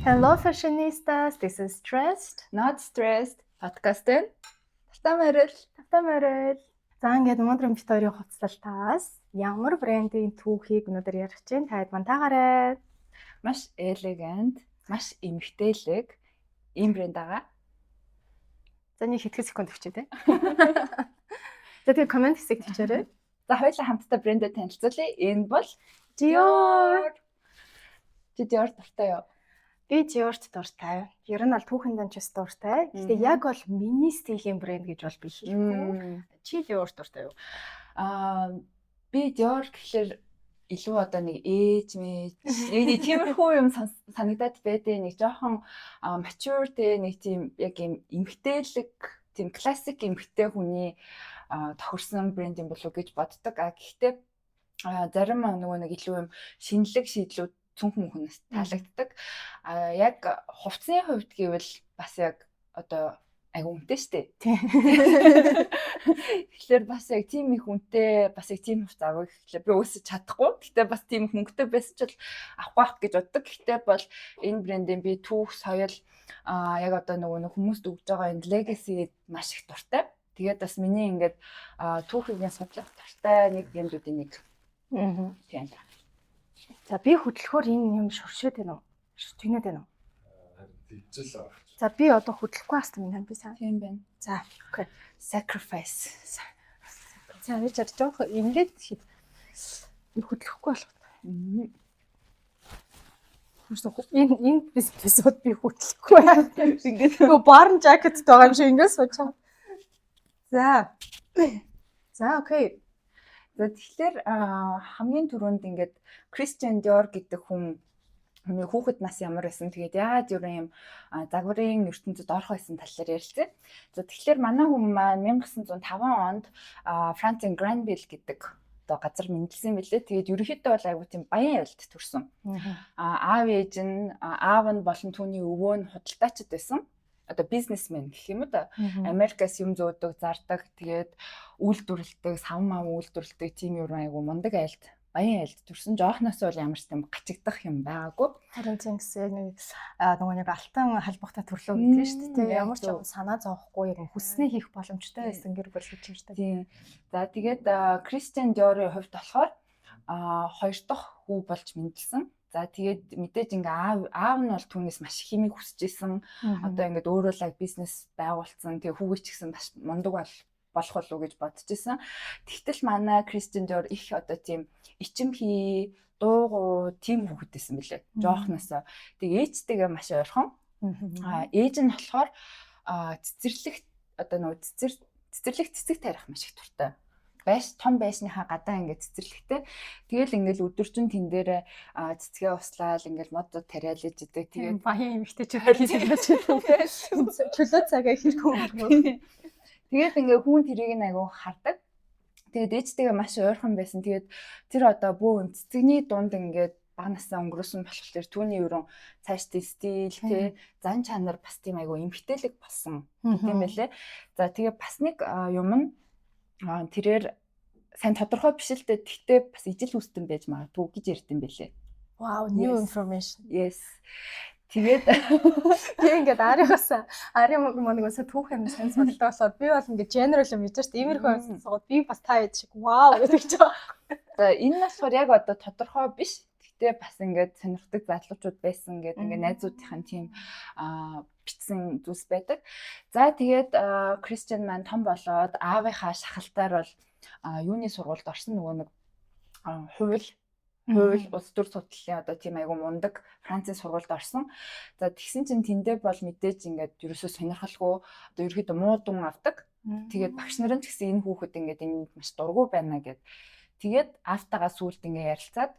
Hello fashionistas, this is Stressed, Not Stressed подкастын Тавтамарил. За ингээд өнөөдөр бид хоёрын хувцлалтаас ямар брендийн түүхийг өнөөдөр ярих чинь таад мантаагаарай. Маш элегант, маш эмгтээлэг ийм брэнд байгаа. За нэг хэдхэн секунд өгчээ те. За тэгээ комент хэсэг бичээрэй. За хоёулаа хамтдаа брэндээ танилцуулъя. Энэ бол Dior. Dior дуртай юу? Би Dior-т дуртай. Ер нь аль түүхэндээ ч дуртай. Гэхдээ яг бол миний стилийн брэнд гэж бол биш. Чи Dior дуртай юу? Би Dior гэхэлэр илүү одоо нэг ээж мэж нэг тиймэрхүү юм санагдаад байдیں۔ Нэг жоохон mature те нэг тийм яг юм эмгтээлэг, тийм классик эмгтэй хүний тохирсон брэнд юм болов уу гэж боддог. Гэхдээ зарим нөгөө нэг илүү юм шинэлэг шийдлүүд цүнх мөнхнөөс таалагддаг. Яг хувцсны хувьд гэвэл бас яг одоо айгу үнэтэй штэ. Тэгэхээр бас яг тийм их үнэтэй, бас яг тийм хувц авах гэхлээр би өсөж чадахгүй. Гэхдээ бас тийм их мөнгөтэй байсан ч бол авахгүй байх гэж боддог. Гэхдээ бол энэ брендийн би түүх, соёл яг одоо нөгөө хүмүүст өгж байгаа энэ legacy маш их дуртай. Тэгээд бас миний ингээд түүхийг судлах дуртай нэг юмруудын нэг. Тийм. За би хөдөлгөөр энэ юм шуршээд байна уу? Шүтгнээд байна уу? Тэгжэл авах. За би одоо хөдөлгөхгүй хас юм би сайн. Тийм байна. За окей. Sacrifice. За би чад жоох ингээд хөдөлгөхгүй болох. Энэ эпизод би хөдөлгөхгүй. Ингээд нөгөө барн жакет байгаа юм шиг ингээд суучаа. За окей. Тэгэхээр хамгийн түрүүнд ингээд Christian Dior гэдэг хүний хүүхэд нас ямар байсан. Тэгээд яагаад юу юм загварын ертөнцид орох байсан талаар ярилцъя. За тэгэхээр манай хүн маань 1905 онд Францын Granville гэдэг одоо газар мэндэлсэн билээ. Тэгээд ерөнхийдөө бол айгуу тийм баян айлд төрсөн. Аав ээж нь аав нь болон түүний өвөө нь худалдаачид байсан. Одоо бизнесмен гэх юм уу да. Америкаас юм зөөдөг, зардаг, тэгээд үйлдвэрлэдэг, савмаа үйлдвэрлэдэг тийм юм айгу мундаг айлд, баян айлд төрсөн. Жоохноос бол ямар ч юм гачигдах юм байгаагүй. Харин зингэс яг нэг нөгөө нэг алтан халбахта төрлөө гэдэг шүү дээ. Ямар ч юм санаа зовхгүй яг хүснээ хийх боломжтой байсан гэр бүл гэж байна. Тийм. За тэгээд Christian Dior-ийн хувьд болохоор хоёр дахь хүү болж мэндэлсэн. За тэгээд мэдээж ингээ аав нь бол түүнээс маш их хэмиг хүсэж исэн. Одоо ингээд өөрөө л бизнес байгуулсан. Тэгээ хүүгээ ч гэсэн маш мундаг болох болов уу гэж бодож исэн. Тэгтэл манай Christian Dior их одоо тийм ичимхий, дуугу тийм хүүхэд байсан билээ. Жоохноосоо. Тэгээ ээжтэйгээ маш ойрхон. Ээж нь болохоор цэцэрлэгт одоо нөгөө цэцэрлэгт цэцэг тарих маш их дуртай. Том байшныхаа гадаа ингээд цэцэрлэгтэй. Тэгэл ингээд өдөржин тэн дээр цэцгээ услаал ингээд модод тариалж идэг. Тэгээд баян эмэгтэй ч чөлөө цагаа хэрхэн өнгөрөө. Тэгээд ингээд хүн тэрийг айгу хардаг. Тэгээд ээжтэйгээ маш ойрхон байсан. Тэгээд тэр одоо бөө цэцэгний дунд ингээд бага насаа өнгөрөөсөн болохоор түүний ерөн цаашдын стил тий зан чанар бас тийм айгу эмгтээлэг болсон тийм байлээ. За тэгээ бас нэг юм нь тэрээр сайн тодорхой биш л дээ. Тэгтээ бас ижил хүстэн байж магадгүй гэж ярьдсан байлээ. Wow, new information. Yes. Тэгээд ингээд арын мөнгөөсөө түүх юм сайн судалдаг болохоор би бол ингээд general юм гэж шүү дээ. Иймэрхүү юм сууд би бас та яд шиг wow гэдэг ч байгаа. За энэ нь болохоор яг одоо тодорхой биш. Тэгтээ бас ингээд сонирхдаг залуучууд байсан гэдэг ингээд найзуудынхаа тийм бичсэн зүйлс байдаг. За тэгээд Christian маань том болоод аавынхаа шахалтаар бол юуны сургуульд орсон нөгөө нэг хууль улс төр судлалын одоо тийм айгу мундаг Францын сургуульд орсон. За тэгсэн чинь тэндээ бол мэдээж ингээд ерөөсөө сонирхолгүй одоо ерөөхдөө муу дун авдаг. Тэгээд багш нарын ч гэсэн энэ хүүхэд ингээд энэ маш дургүй байна гэд. Тэгээд аавтайгаа сүулт ингээд ярилцаад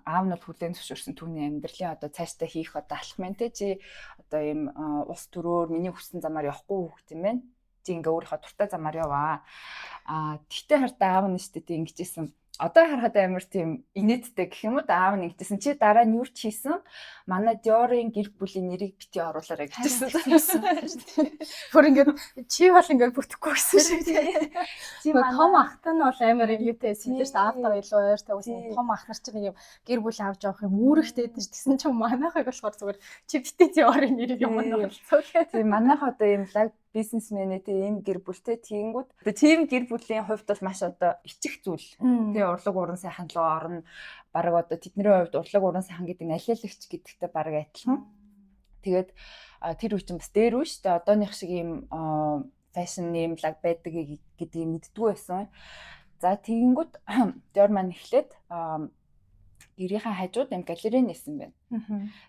аав нь хүлээн зөвшөөрсөн түүний амьдралын одоо цаашдаа хийх одоо алхмын те чи одоо ийм улс төрөөр миний хүссэн замаар явахгүй хүүхэд юм байна. Чи ингээ өөрийнхөө дуртай замаар яваа. Тэгтээ хартаа аав нь штэ тийм ингэжсэн. одоо харахад амар тийм инээдтэй гэх юм уу аав нэгтэйсэн чи дараа нь юу ч хийсэн манай Dior-ын гэр бүлийн нэрийг бити оруулаарай гэжсэн. Бүр ингээд чи бол ингээд бүтэхгүй гэсэн шиг тийм. Чи Том ахтай нь бол амар юутэй байсан шүү дээ. Аавтайгаа илүү ойртой байсан. Том ах нар чинь нэг юм гэр бүл авч явах юм үүрэгтэй дээ гэсэн чинь манайхыг болохоор зүгээр чи бити Dior-ын нэрийг юм оруулцгаа. Тийм манайх одоо юм лаг бизнесмэнээ тийм гэр бүлтэй тийгүүд. Тийм гэр бүлийн хувьд бол маш одоо ичих зүйл. Тэгээ урлаг уран сайхан руу орно. Бараг одоо тэдний хувьд урлаг уран сайхан гэдэг нь алиалагч гэдэгтэй бараг адилхан. Тэгээд тэр үе чинь бас дээр үе шүү дээ. Одооных шиг юм фэшн нэм лаг байдаг гэдгийг мэддэггүй байсан. За тэгэнгүүт Dior маань эхлээд гэрийнхээ хажууд юм галерей нээсэн байна.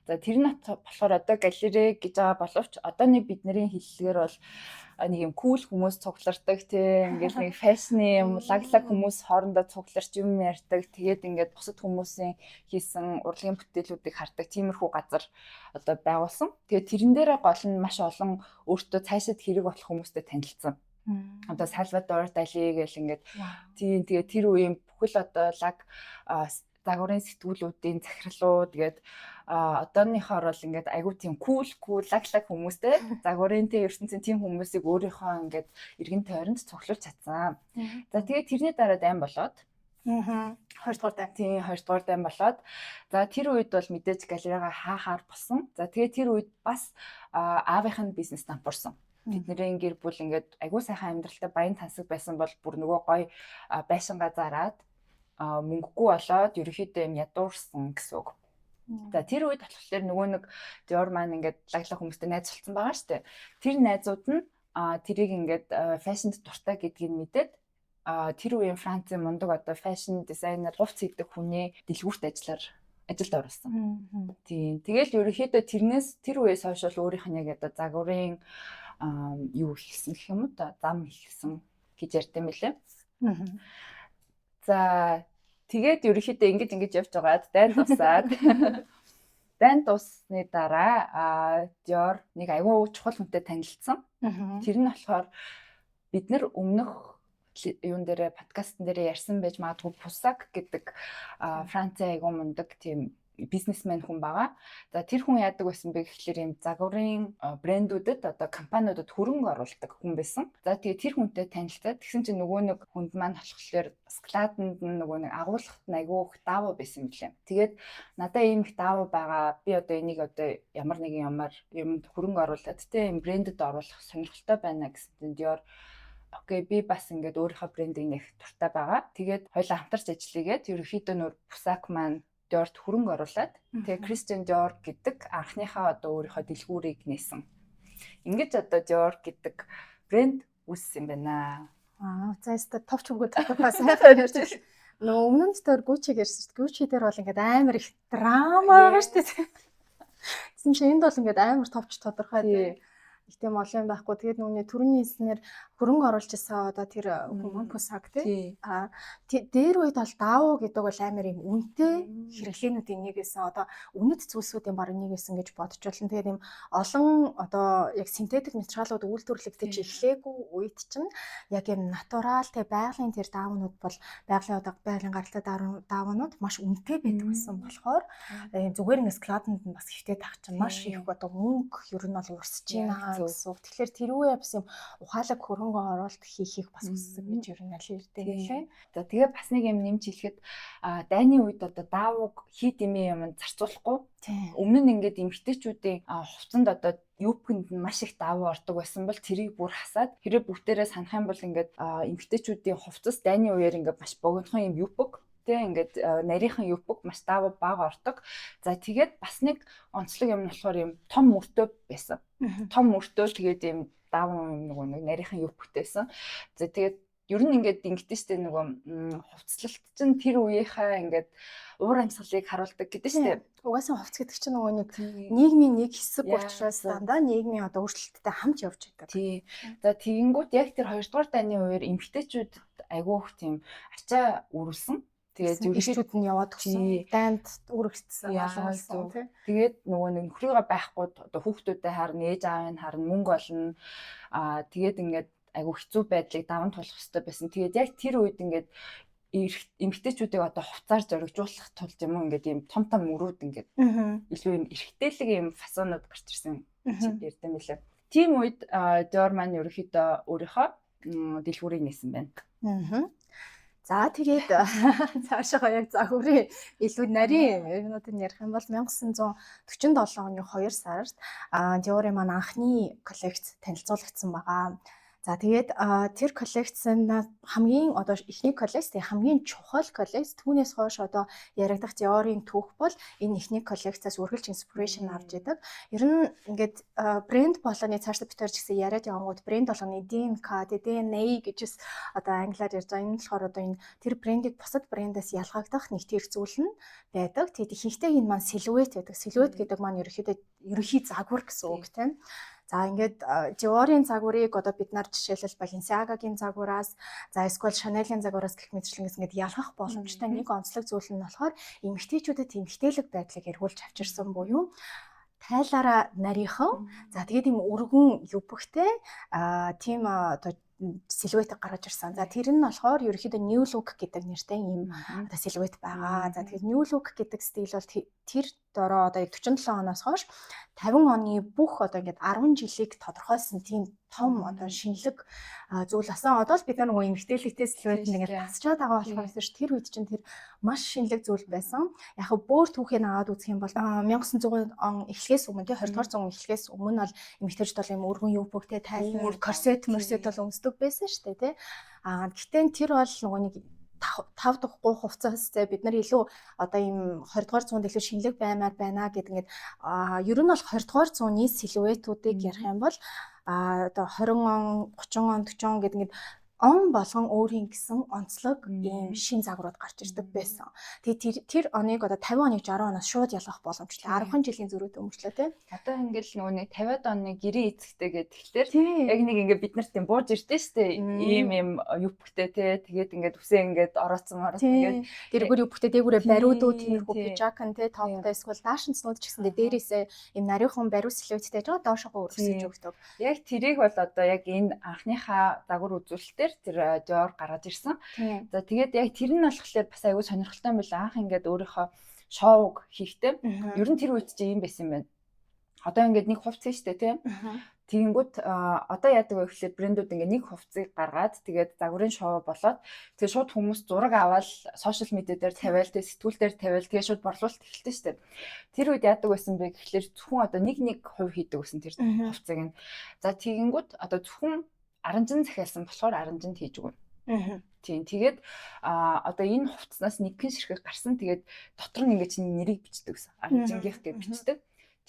За тэр нь болохоор одоо галерей гэж байгаа боловч одооны бидний хэллэгээр бол нэг юм кул хүмүүс цуглардаг тийм ингээл нэг фэшны юм лаглаг хүмүүс хоорондоо цугларч юм ярьдаг. Тэгээд ингээд бусад хүмүүсийн хийсэн урлагийн бүтээлүүдийг хардаг тиймэрхүү газар одоо байгуулсан. Тэгээд тэрэн дээрээ гол нь маш олон өөртөө цаашид хэрэг болох хүмүүстэй танилцсан. Одоо Salvador Dali гэл ингээд тийм тэгээд тэр үеийн бүхэл одоо лаг загварын сэтгүүлүүдийн захирлууд тэгээд одооныхоор бол ингээд айгүй тийм кул лаглаг хүмүүстэй загварын тийм ертөнцийн тийм хүмүүсийг өөрийнхөө ингээд эргэн тойронд цуглуулж чадсан. За тэгээд тэрний дараа дайм болоод 2 дугаар дайм. Тийм 2 дугаар дайм болоод за тэр үед бол мэдээж галерейга хаахаар болсон. За тэгээд тэр үед бас аавынх нь бизнес дампуурсан. Бидний гэр бүл ингээд айгүй сайхан амьдралтай баян тансаг байсан бол бүр нөгөө гоё байшингаа зараад мөнгөгүй болоод ерөөхдөө юм ядуурсан гэсэн үг. За тэр үед болохоор нөгөө нэг Dior маань ингээд лаглаг хүмүүстэй найзлцсан байгаа шүү дээ. Тэр найзууд нь тэрийг ингээд фэшнд дуртай гэдгийг мэдээд тэр үеийн Францын мундаг одоо фэшн дизайнер хувц хийдэг хүний дэлгүүрт ажилд орсон. Тийм. Тэгэл ерөөхдөө тэрнээс тэр үеэс хойш бол өөрийнх нь яг одоо загварын юу хийсэн гэх юм уу та зам хийсэн гэж ярьсан мөлий. За тэгээд ерөөхдөө ингэж явж байгаад дайн тусаад дайн тусны дараа Dior нэг аюу чухал хүнтэй танилцсан. Тэр нь болохоор бид нар өмнөх юун дээр подкастн дээр ярьсан байж магадгүй Пусак гэдэг Францын аюу мундаг тийм бизнесмен хүн байгаа. За тэр хүн яадаг байсан бэ гэхэлэр юм загварын брэндүүдэд одоо компаниудад хөрөнгө оруулдаг хүн байсан. За тэгээ тэр хүнтэй танилцаад тэгсэн чинь нөгөө нэг хүнд маань болохоор складанд нөгөө нэг агуулгахт айгүй их даавуу байсан мөлий. Тэгээд надаа ийм их даавуу байгаа. Би одоо энийг одоо ямар нэгэн юмд хөрөнгө оруулаад тэ ийм брэндэд оруулах сонирхолтой байна гэсэн Dior окей би бас ингээд өөрийнхөө брендийг нэх дуртай байгаа. Тэгээд хоёулаа хамтарч ажиллагээд ерөөхдөө нөр Пусак маань Dior-т хөрөнгө оруулаад тэгээ Christian Dior гэдэг анхныхаа одоо өөрийнхөө дэлгүүрийг нээсэн. Ингэж одоо Dior гэдэг брэнд үүссэн юм байна. Заастаа товч өгөөд бас хайхаар ярьж байна. Нөө өмнө нь тэр Gucci гэсэн чинь Gucci дээр бол ингээд амар их драма байгаа шүү дээ. Тэгсэн чинь энд бол ингээд амар товч тодорхой их тийм олон байхгүй. Тэгээд нүуний төрний хэлснээр хөрөнгө оруулж исэн одоо тэр хүмүүс Пусак тий. Дээр үед бол даавуу гэдэг бол амар юм үнэтэй хэрэглээнүүдийн нэг гэсэн одоо үнэт зүйлсүүдийн баг нэг гэсэн гэж бодож байна. Тэгээд юм олон одоо яг синтетик материалууд үйлдвэрлэгдэж эхлээгүй үед чинь яг юм натурал тий байгалийн тэр даавнууд бол байгалийн гаралтай даавнууд маш үнэтэй байдаг гэсэн болохоор зүгээр нэг складанд нь бас ихтэй тах чинь маш их одоо мөнгө ер нь бол урсж байна. Тэгэхээр тэр үе бас юм ухаалаг хөрөнгө оруулалт хийхийг бас хүссэн гэж ер нь аль ирдэг гэлээ. За тэгээ бас нэг юм нэмж хэлэхэд дайны үед одоо даавууг хий дэмий юм зарцуулахгүй. Өмнө нь ингээд эмэгтэйчүүдийн хувцанд одоо юпгэнд нь маш их даавуу ордог байсан бол тэрийг бүр хасаад хэрэг бүгдээрээ санах юм бол ингээд эмэгтэйчүүдийн хувцас дайны үеэр ингээд маш богинохон юм юпг тэ ингээд нарийнхан юпг маш даавуу бага ордог. За тэгээд бас нэг онцлог юм нь болохоор юм том мөртөө байсан. Том мөртөө тэгээд юм даавуу юм нэг нарийнхан юпгтэйсэн. За тэгээд ер нь ингээд ингэдэж штэ нөгөө хувцлалт чинь тэр үеийнхаа ингээд уур амьсгалыг харуулдаг гэдэг штэ. Угаасаа хувц гэдэг чинь нөгөө нэг нийгмийн нэг хэсэг учраас дандаа нийгмийн одоо өөрчлөлттэй хамт явж байдаг. Тий. За тэгэнгүүт яг тэр 2 дугаар дайны үеэр эмэгтэйчүүд айгүйх тийм ачаа үрүүлсэн. Тэгээд ерөнхийдөө нь яваад өгсөн. Дайнд үргэлжсэн болсон тий. Тэгээд нөгөө нөхрийгөө байхгүй одоо хүүхдүүдэд харна, ээж аавыг харна, мөнгө олно. Тэгээд ингээд айгу хэцүү байдлыг даван туулах хэрэгтэй байсан. Тэгээд яг тэр үед ингээд эмэгтэйчүүдийг одоо хувцаар зоригжуулах тулд юм уу ингээд ийм том мөрүүд ингээд илүү ийм эрэгтэйлэг ийм фасонууд гарч ирсэн ярьд юм билээ. Тийм үед Dior маань ерөөхдөө өөрийнхөө дэлгүүрийг нээсэн байна. За тэгээд цаашаа яг загварын илүү нарийн юмнуудыг ярих юм бол 1947 оны 2 сард Dior-ийн маань анхны коллекц танилцуулагдсан байгаа. За тэгээд тэр коллекцэн хамгийн одоо эхний коллекц хамгийн чухал коллекц түүнээс хойш одоо яригдах Dior-ийн түүх бол энэ эхний коллекцаас үргэлж инспирэшн авч идэг. Ер нь ингээд брэнд болгоны цаашдаа битэрч гэсэн яриад явангууд брэнд болгоны ДНК, DNA гэж одоо англиар ярьж байгаа. Энэ болохоор одоо энэ тэр брендийг бусад брэндээс ялгагдах нэг тэр зүйл нь байдаг. Тэгээд ихэнхдээ энэ маань силуэт байдаг. Силуэт гэдэг маань ерөнхий загвар гэсэн үг тийм. За ингээд Dior-ийн загварыг одоо бид нар жишээлбэл Balenciaga-гийн загвараас за эсвэл Chanel-ийн загвараас гэх мэтчлэн ингээд ялгах боломжтой нэг онцлог зүйл нь болохоор эмэгтэйчүүдэд эмэгтэйлэг байдлыг эргүүлж авчирсан буюу тайлаараа нарийнхан за тэгээд юм өргөн юбхтэй тийм одоо силуэт гаргаж ирсэн. За тэр нь болохоор ерөөхдөө new look гэдэг нэртэй юм одоо силуэт байгаа. За тэгээд new look гэдэг стил бол тэр дөрөө одоо 47 оноос хойш 50 оны бүх одоо ингээд 10 жилийг тодорхойлсон тийм том одоо шинэлэг зүйл асан. Одоо л бид нар нөгөө эмэгтэйлэгтэй силуэт ингээд тасчаад байгаа болохоор тэр үед чинь тэр маш шинэлэг зүйл байсан. Яг бөөр түүхийг аваад үзэх юм бол 1900 он эхлэхээс өмнө тий 20 дугаар зууны эхлэхээс өмнө бол эмэгтэйчүүд бол юм өргөн юбктэй тайлбар корсет бол өмсдөг байсан шүү дээ тий. Гэхдээ тэр бол нөгөө нэг 5 дахь гоо хувцас бид нар илүү одоо ийм 20 дугаар зуунд илүү шинэлэг баймаар байна гэдэг ингээд ер нь бол 20 дугаар зууны силуэтүүдийг ярих юм бол одоо 20 он 30 он 40 он гэдэг ингээд он болгон өөрийн гэсэн онцлог ийм шин загварууд гарч ирдэг байсан. Тэгээд тэр оныг одоо 50 оныг 60 оноос шууд ялгах боломжтой. 10 жилийн зөрүүтэй өмчлөө тий. Одоо ингээл нөгөө нэг 50-аад оны гэрээ эцэгтэй гэхэлэр яг нэг ингээ бид нарт тийм бууж ирдэ штэ. Ийм юбктэй тий. Тэгээд ингээд үсээ ингээд орооцсон тэгээд тэргээр юбктэй дээгүүрээ бариудууд тиймэрхүү пижакан тий топтой эсвэл даашинцнууд ч гэсэндээ дээрээсээ ийм нарийнхан бариу сэлвэттэй жоо доошоо өргөсөж өгдөг. Яг тэрийг бол одоо яг энэ анхныхаа загвар үзүүлэлтээр тэр Dior гаргаж ирсэн. За тэгээд яг тэр нь болохоор бас аягүй сонирхолтой юм байна. Анх ингээд өөрийнхөө шоуг хийхдээ ер нь тэр үед чи юм байсан юм байна. Одоо ингээд нэг хувцас штэ тий. Тэгэнгүүт одоо яадаг вэ гэхэлээ брэндүүд ингээд нэг хувцсыг гаргаад тэгээд загварын шоу болоод тэгээд шууд хүмүүс зураг аваад сошиал медиа дээр тавиал тэгээд сэтгүүл дээр тавиал тэгээд шууд борлуулалт эхэлдэг штэ. Тэр үед яадаг байсан бэ гэхэлээ зөвхөн одоо нэг хувь хийдэг гэсэн тэр хувцсыг нь. За тэгэнгүүт одоо зөвхөн аранжин захиалсан болохоор аранжинд хийж өгнө. Тийм. Тэгээд одоо энэ хувцснаас нэг гин ширхэг гарсан. Тэгээд дотор нь ингээд чинь нэрийг бичдэг гэсэн. Аранжингийнх гэж бичдэг.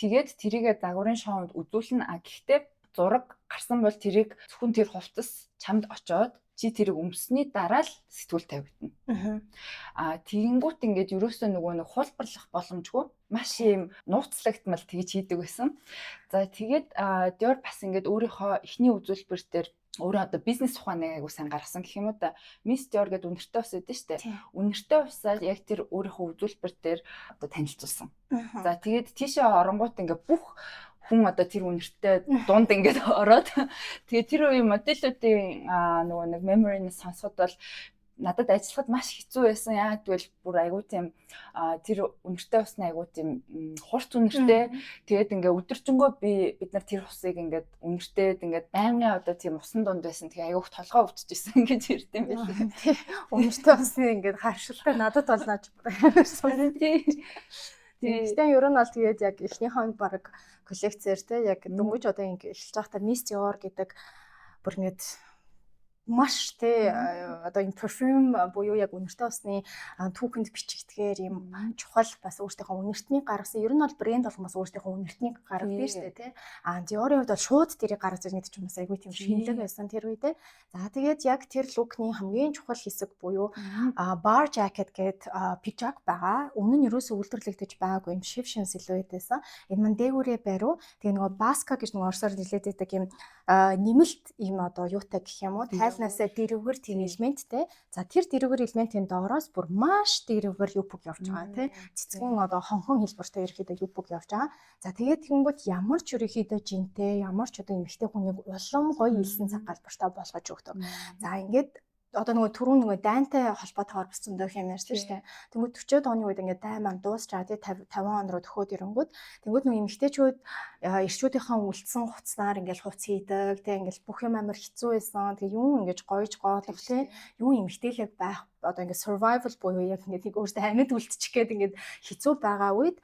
Тэгээд тэрийгээ загварын шоунд үзүүлнэ. Гэхдээ зураг гарсан бол тэрийг зөвхөн тэр хувцас чамд очоод чи тэрийг өмссөний дараа л сэтгүүл тавигдана. Тэгэнгүүт ингээд ерөөсөө нөгөө нэг хулбарлах боломжгүй маш юм нууцлагдмал тэгж хийдэг байсан. За тэгээд Dior бас ингээд өөрийнхөө эхний үзүүлбэр дээр өөрөө одоо бизнес ухааныг айгуу сайн гаргасан гэх юм уу да. Miss Dior гэдэг үнэртэй ус өгдөө штэ. Үнэртэй усаар яг тэр өөрийнхөө үзүүлбэр дээр одоо танилцуулсан. За тэгээд тийшээ оронгууд ингээд бүх хүн одоо тэр үнэртэй дунд ингээд ороод тэгээд тэр үеийн модельүүдийн нөгөө нэг memory-ны сонсоход бол надад ажиллахад маш хэцүү байсан. Яг тэгвэл бүр айгүй тийм тэр үнэртэй усны айгүй тийм хурц үнэртэй. Тэгээд ингээ өдөржингөө бид нар тэр усыг ингээд үнэртэй ингээд байнгын одоо тийм усан дунд байсан. Тэгээ айгүйх толгой өвдөжсэн гэж ярьд юм байна. Үнэртэй усны ингээд харшилтай надад бол нааж байна. Тэгтээ ер нь бол тэгээд яг эхний хонд баг коллекцээр те яг дөнгөж одоо ингэ эхэлж байхдаа Miss Dior гэдэг бүр ингээд маш те одоо энэ перфюм буюу яг үнэртэй усны түүхэнд бичигдгээр юм чухал бас өөртөөхөө үнэртнийг гаргасан. Ер нь бол брэнд болгоомоос өөртөөхөө үнэртнийг гаргадаг шүү дээ те. Dior-ийн хувьд бол шууд тэрийг гаргаж ирнэ гэдэг ч юм бас айгүй тийм шинэлэг байсан тэр үедээ. За тэгээд яг тэр лукны хамгийн чухал хэсэг буюу bar jacket гэдэг пижак байгаа. Өмнө нь ерөөсөө үйлдвэрлэгдэж байгаагүй юм шившин силуэт байсан. Энэ мань дээгүүрээ бариу. Тэгээ нөгөө баска гэж нөгөө орсоор нэлээд байдаг юм нэмэлт юм одоо юутай гэх юм уу тайлнасаа дэрвгэр тийм элементтэй. За тэр дэрвгэр элементийн доороос бүр маш дэрвгэр юбк явж байгаа тий. Цэцгэн одоо хонхон хэлбэртэй ерөөхдөө юбк явж байгаа. За тэгээд тэгэнгүүт ямар ч ерөөхдөө жинтэй ямар ч одоо эмэгтэй хүнийг улам гоё илсэн цаг галбартай болгож өгдөг. За ингээд одоо нөгөө түрүүн нөгөө дайнтай холбоотойгоор бас зөндөө юм ярьсан шүү дээ. Тэнгүүд 40-од оны үед ингээд дайн маань дуусчаад 50 он руу төхөөд ирэнгүүт тэнгүүд нөгөө эмэгтэйчүүд эрчүүдийнхээ үлдсэн хуцнаар ингээд хувц хийдэг тий ингээд бүх юм амар хэцүү байсан. Тэгээ юм ингээд гойж гоолох тий юу эмэгтэйлэг байх одоо ингээд survival буюу яг ингээд нэг өөртөө амьд үлдчих гээд ингээд хэцүү байгаа үед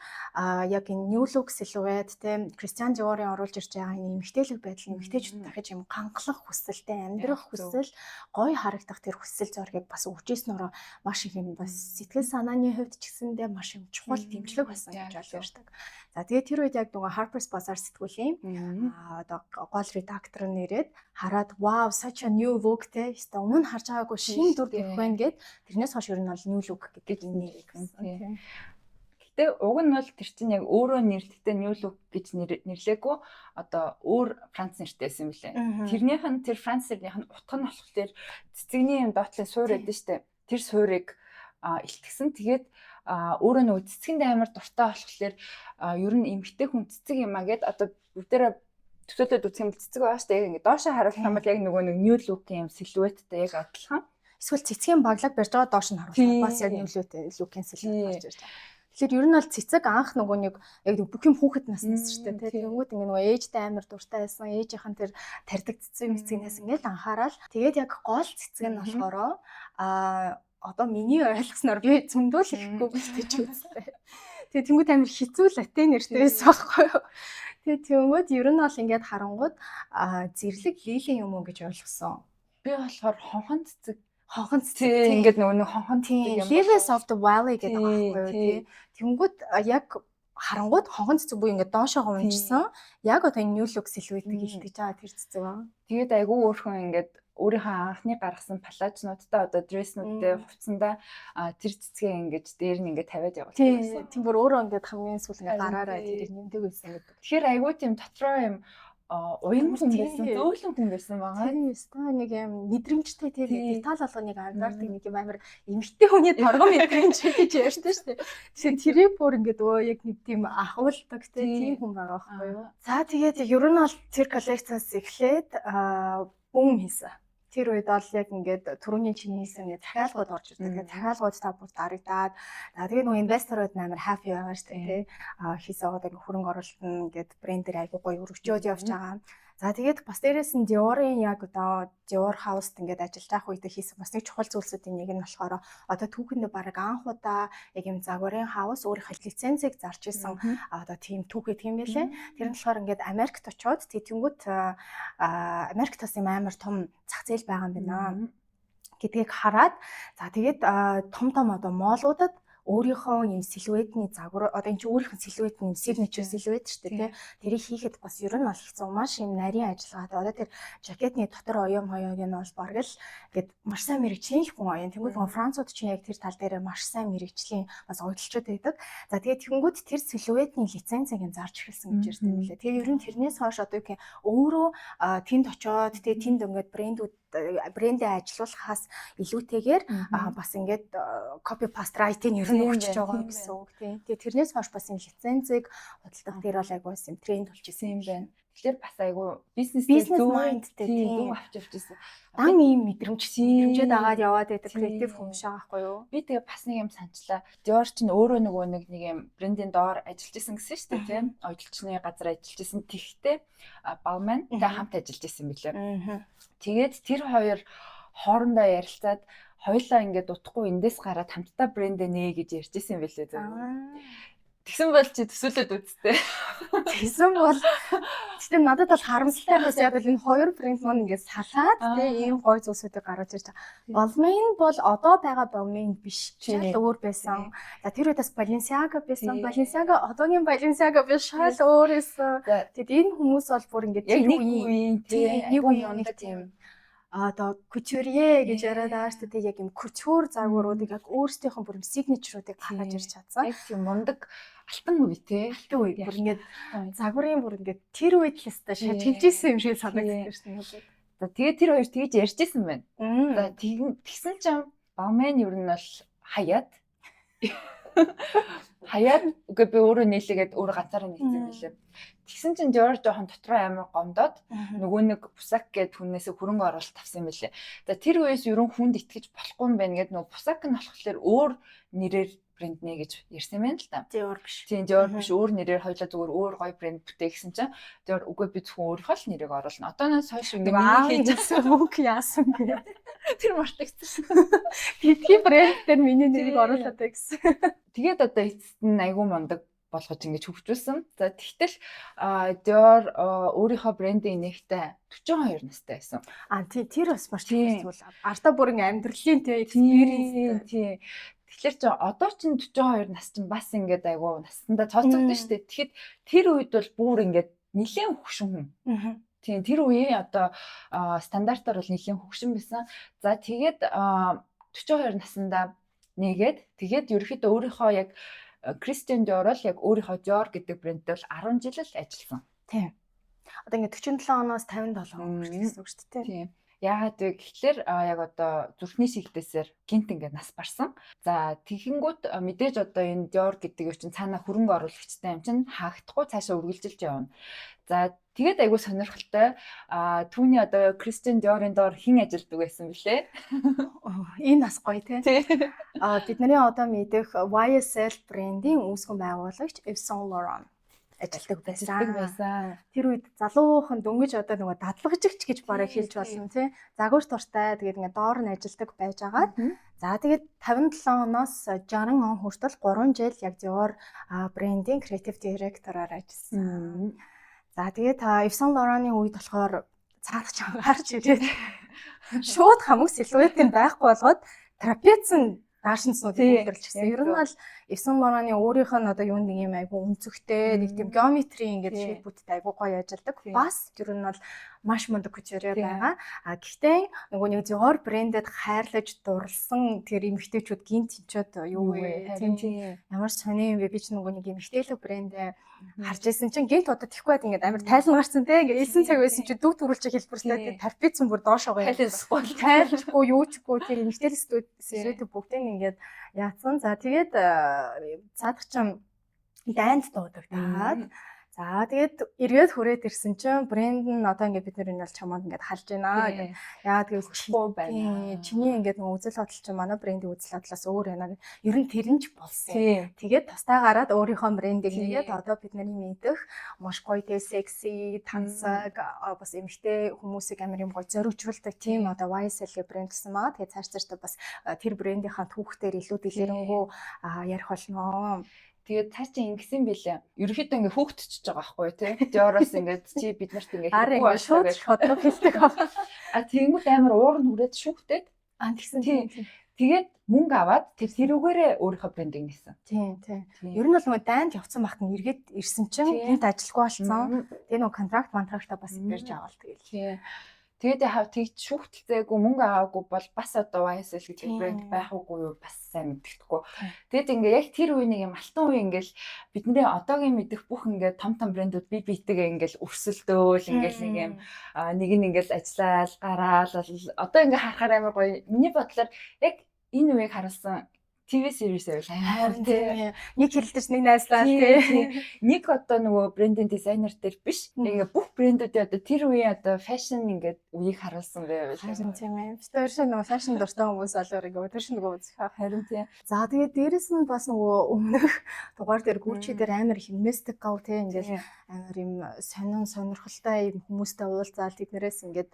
яг энэ new look silhouette тий Christian Dior-ын оруулж ирж байгаа энэ эмэгтэйлэг байдал эмэгтэйчүүд дахиж юм хангалах хүсэлтэй амьдрах хүсэл гоё харагдах тэр хүсэл зоргийг бас өгчээснөөрөө маш их юм бас сэтгэл санааны хувьд ч гэсэндээ маш юм чухал дэмжлэг байсан гэж ойлгож байна. За тэгээд тэр үед яг нөгөө Harper's Bazaar сэтгүүлийн одоо гол редактор нь ирээд хараад wow such a new look те өмнө нь харж байгаагүй шинэ дүр төрх байна гэд тэрнээс хойш ер нь бол new look гэдэг энэ нэрийг өгсөн. Гэтэ уг нь бол тэр чинь яг өөрөө нэрлэхдээ new look гэж нэрлээгүй одоо өөр Франц нэртэйсэн юм билээ. Тэрнийх нь тэр Франц нэрнийх нь утга нь болохоор цэцэгний юм доотлын суур байдаг штэ. Тэр суурийг илтгэсэн. Тэгээд өөрөө нөгөө цэцгэнд амар дуртай болохоор ер нь эмэгтэй хүн цэцэг юм а гэд одоо бүгдээрээ төсөөлөд үзэх юм цэцэг байгаа штэ. Ингээ доошоо харуулах юм бол яг нөгөө нэг new look-ийн юм силуэттэй яг адилхан. Эсвэл цэцгийн баглаг барьж байгаа доош нь харуулах бас яг new look-ийн силуэт гарч ирж байна. Тэгэхээр ер нь бол цэцэг анх нөгөө нэг яг бүх юм хүүхэд наснаас шүү дээ тийм. Тэнгүүд ингээ нөгөө ээжтэй амар дуртай байсан. Ээжийнхэн тэр тарьдаг цэцэгнээс ингээл анхаарал. Тэгээд яг гол цэцэг нь болохоро одоо миний ойлгосноор би зөндөө л ихгүй бэлтэж үзтээ. Тэгээд тэнгүүд амар хэцүү латин нэртэй байсан байхгүй юу. Тэгээд тэнгүүд ер нь бол ингээд харангууд зэрлэг лилийн юм уу гэж ойлгосон. Би болохоор хонхон цэцэг тийм ингээд нөгөө хонхон цэцэг юм. Lilies of the Valley гэдэг байгаа байхгүй юу. Тэнгүүд яг харангууд хонхон цэцэг буюу ингээд доошоо гомжсон. Яг одоо энэ new look silhouette-ийг илтгэж байгаа тэр цэцэг ба. Тэгээд айгүй өөрхөн ингээд өөрийнхөө анхны гаргасан палажнуудтай одоо дреснүүдтэй хувцсандаа тэр цэцгээ ингэж дээр нь ингээд тавиад явуулдаг байсан. Тийм бүр өөрөө ингээд хамгийн сүүл ингээд гараараа тэрийг нэмдэг байсан гэдэг. Тэгэхээр айгүй тийм дотроо юм уян хүн байсан, зөөлөн хүн байсан байгаа. Тийм өстой нэг юм мэдрэмжтэй тэр деталь болгоныг анзаардаг нэг юм амар эмэгтэй хүний торгон мэдрэмж гэж ярьдаг шүү дээ. Тэгэхээр тэрийг бүр ингээд яг нэг тийм ахуулдаг тийм хүн байгаа байхгүй юу. За тэгээд ер нь бол тэр коллекцаас эхлээд бүүм хийсэн. Тэр үед бол яг ингээд түрүүний чиний хийсэн ингээд захиалгууд орж ирдэг. Тэгээд захиалгууд та бүр дарагдаад тэгээд нөгөө инвесторууд амар happy байгаа шүү дээ тий. Хийсээ одоо ингээд хөрөнгө оруулалт нь ингээд брендээр айгуу гоё өргөжөөд явж байгаа. За тэгээд бас дээрээс нь Dior-ын яг одоо Dior House-д ингээд ажиллаж байх үед хийсэн бас нэг чухал зүйлсүүдийн нэг нь болохоор одоо түүхэндээ баг анх удаа яг юм Zagor-ын House өөрийнхөө лицензийг зарж исэн одоо тийм түүхий тийм байлээ. Тэр нь болохоор ингээд Америкт очиод тэнгүүт Америктаас юм амар том зах зээл байгаа юм байна гэдгийг хараад за тэгээд том одоо моолуудад өөрийнхөө юм силуэтний загвар одоо энэ чинь өөрийнх нь силуэтний signature силуэт шүү дээ тий. Тэрийг хийхэд бас ер нь бол хэцүү маш юм нарийн ажиллагаа. Одоо тэр жакетны дотор оюун хоёог нь бол бараг л ингээд маш сайн мэрэгчлийн хүн оюун. Тэнгүүд нөгөө Францууд чинь яг тэр тал дээр маш сайн мэрэгчлийн бас ойдлчод байдаг. За тэгээд тэнгүүд тэр силуэтний лицензийг нь зарж эхэлсэн гэж ярьсан юм лээ. Тэгээд ер нь тэрнээс хойш одоо юу гэх өөрөө тэнд очиод тэгээд тэнд ингээд брендээ ажилуулахаас илүүтэйгээр бас ингээд copy paste writing ер нь өгч байгаа гэсэн үг тийм. Тэгээ тэрнээс хойш бас энэ лицензийг худалдах дээр бол айгуус юм тренд болчихсон юм байна. Тэгэхээр бас айгу бизнес mindтэй тийм авч явчихсан. Дан ийм мэдрэмжэд агаад яваад байдаг креатив хүн шиг байхгүй юу? Би тэгээ бас нэг юм санчлаа. Dior чинь өөрөө нөгөө нэг юм брендийн доор ажиллаж исэн гэсэн шүү дээ тийм. Ойдлчны газар ажиллаж исэн. Тэгтээ Balmain-тай хамт ажиллаж исэн билээ. Тэгээд тэр хоёр хоорондоо ярилцаад хоёулаа ингээд утахгүй эндээс гараад хамтдаа брэндээ нээ гэж ярьжсэн байлээ зөв. Тэгсэн бол чи төсөөлөд үзтээ. Тэгсэн бол тийм надад бол харамсалтай байсан. Яг л энэ хоёр брэнд маань ингээд салаад тийм ийм гой зүйлсүүдийг гаргаж ирж байгаа. Balmain бол одоо байгаа Balmain биш. Шал өөр байсан. За тэр үедээс Balenciaga байсан. Balenciaga одоогийн Balenciaga биш шал өөр байсан. Тэгэд энэ хүмүүс бол бүр ингээд яг нэг үеийн нэг үеийн тийм одоо couturier гэж яриад байгаа шүү дээ. Яг юм couture загваруудыг яг өөрсдийнхөө бүр signature-уудыг гаргаж ирж чадсан. Яг тийм мундаг алтан үе те. Алтан үе. Бүр ингээд загварын бүр ингээд тэр үед л өстой шилжижсэн юм шиг санагддаг шүү дээ. За тэгээд тэр хоёр тэгж ярьжсэн байна. За тэгсэн чинь Balmain ер нь бол хаяад Хаяад үгүй би өөрөө нийлээгээд өөрөө ганцаараа нийлсэн билээ. Тэгсэн чинь Dior жоохон дотроо амар гомдоод нөгөө нэг Pusak гэдэг хүнээс хөрөнгө оруулалт авсан юм билээ. За тэр үеэс ерөн хүнд итгэж болохгүй юм байна гэд нөгөө Pusak нь болохоор өөр нэрээр брэнд нэ гэж ярьсан юм байна л та. Dior биш. Тийм Dior биш өөр нэрээр хоёлаа зүгээр өөр гоё брэнд бүтээсэн чинь Dior үгүй би зөвхөн өөрийнхөө л нэрийг оруулна. Одооноос хойш ингээд хийжсэн мөнгө яасан бэ? тэр мартагдсан. Тэдний брэнд дээр миний нэрийг оруулаад bay гэсэн. Тэгээд одоо эцэст нь айгүй мундаг болгож ингэж хөгжүүлсэн. За тэгтэл Dior өөрийнхөө брендийн нэгтэй 42 настай байсан. Тэр бас маш чухал зүйл. Ардаа бүрэн амьдралын experience. Тийм. Тэгэхээр ч одоо ч 42 нас чинь бас ингээд айгүй насандаа цооцогдсон шүү дээ. Тэгэхэд тэр үед бол бүр ингээд нэлээд хөгшин хүн. Тийм тэр үеийн одоо стандартаар бол нэлээд хөгшин байсан. За тэгээд 42 наснда нэгээд тэгээд ерөөхдөө өөрийнхөө яг Christian Dior л яг өөрийнхөө Dior гэдэг брэндтэй бол 10 жил л ажилласан. Тийм. Одоо ингээд 47 оноос 57 он гэсэн үг шүү дээ. Тийм. Яагаад вэ гэхэлэр яг одоо зүрхний шигдээсээр гинт ингээд нас барсан. За тэгэнгүүт мэдээж одоо энэ Dior гэдэг чинь цаана хөрөнгө оруулагчтай юм чинь хаагдахгүй цаашаа үргэлжилж явна. За тэгээд айгүй сонирхолтой түүний одоо Christian Dior-ын доор хэн ажилладаг байсан бэлээ? Энэ бас гоё тий. Бидний одоо мэдэх YSL брендийн үүсгэн байгуулагч Yves Saint Laurent ажилладаг байсан. Тэр үед залуухан дөнгөж одоо нөгөө дадлагжигч гэж бараг хэлж болно тий. Загвар туртай тэгээд ингээд доор нь ажилладаг байжгаад за тэгээд 57 оноос 60 он хүртэл 3 жил яг Dior брендийн креатив директороор ажилласан. За тэгээд Yves Saint Laurent-ийн үед болохоор цаадах ч гарч ирээд шууд хамаг силуэт нь байхгүй болгоод трапез нь даашинснуудыг үйлдвэрлэжсэн. Ер нь бол Yves Saint Laurent-ийн өөрийнх нь одоо юу нэг юм айгу өнцөгтэй нэг тийм геометри ингээд шийд бүттэй айгу гоё ажилладаг. Бас ер нь бол маш мундаг couture байгаа. Гэхдээ нөгөө нэг Dior брэндэд хайрлаж дурлсан тэр эмэгтэйчүүд гинт тэнчээд юу вэ? Тийм. Ямар сони юм бэ? Би ч нөгөө нэг эмэгтэйлэг брэндээ харж байсан чинь гинт одоо тэггүй байд ингээд амар тайлан гарцсан те ингээд элсэн цаг байсан чинь дүү төрүүлж хэлбэрстэй тарпицсан бүр доошоо гоё тайлжгүй юу чгүй тэр эмэгтэйлэг сэрэдэг бүгдийг ингээд яатсан. За тэгээд цаадах чинь дайнд дуудаг таад. За тэгээд эргээд хүрээд ирсэн чинь брэнд нь одоо ингээд бид нар энэ бол чамд ингээд халж байна гэдэг. Яа тэгээд хүчгүй байна. Чиний ингээд нөгөө үзэл бодол чинь манай брендийн үзэл бодлоос өөр байна. Ер нь тэр нь ч болсон. Тэгээд тустай гараад өөрийнхөө брендийг нэгээд одоо бид нарыг мэдэх маш гоё тэг секси, тансаг бас эмэгтэй хүмүүсийг амар юм гоё зориулжуулдаг тийм одоо YSL брэнд гэсэн маа. Тэгээд цааш бас тэр брендийнхаа түүхтэр илүү дэлгэрэнгүй ярих болно. Тэгээд цаа чи ингэсэн билээ. Ерөнхийдөө ингээ хөөгтчихөж байгаа байхгүй тий. Dior-оос ингээд чи бид нарт ингээ хийхгүй шууд хотлог хэлдэг. Тэгэнгүүт амар уур нь хүрээд шүүхтэй. Тэгсэн тийм. Тэгээд мөнгө аваад тэр тэрүүгээрээ өөрийнхөө брендинг нисэн. Тийм. Ер нь бол нөгөө дайнд явцсан багт нь эргээд ирсэн чинь гинт ажилгүй болсон. Тэгээ нөгөө контрактаа бас барьж аваад тэгэл. Тэгээд яхав тэгж шүүхтэлцээгүй мөнгө аваагүй бол бас одоо YSL гэдэг брэнд байх уугүй юу бас сайн мэддэхгүй. Тэгээд ингээ яг тэр үе нэг юм алтан үе ингээл бидний одоогийн мэдэх бүх ингээ том брэндүүд бие биетэйгээ ингээл өрсөлдөөл ингээл нэг юм нэг нь ингээл ажиллаад гараал одоо ингээ харахаар амар гоё. Миний бодлоор яг энэ үеийг харуулсан TV series байл тийм. Нэг хэлдэж нэг найзлаа тийм. Нэг одоо нөгөө брендинг дизайнер дээр биш. Ингээ бүх брэндүүдийн одоо тэр үеийн одоо фэшн ингээд үеийг харуулсан байв. Харин тийм ээ. Тэр шиг нөгөө фэшн дуртай хүмүүс олоор ингээ тэр шиг нөгөө үзэх харин тийм. За тэгээд дээрэс нь бас нөгөө өмнөх дугаар дээр Gucci дээр амар их mystical тийм ингээл амар юм сонирхолтой юм хүмүүстэй уулзаал тэднэрээс ингээд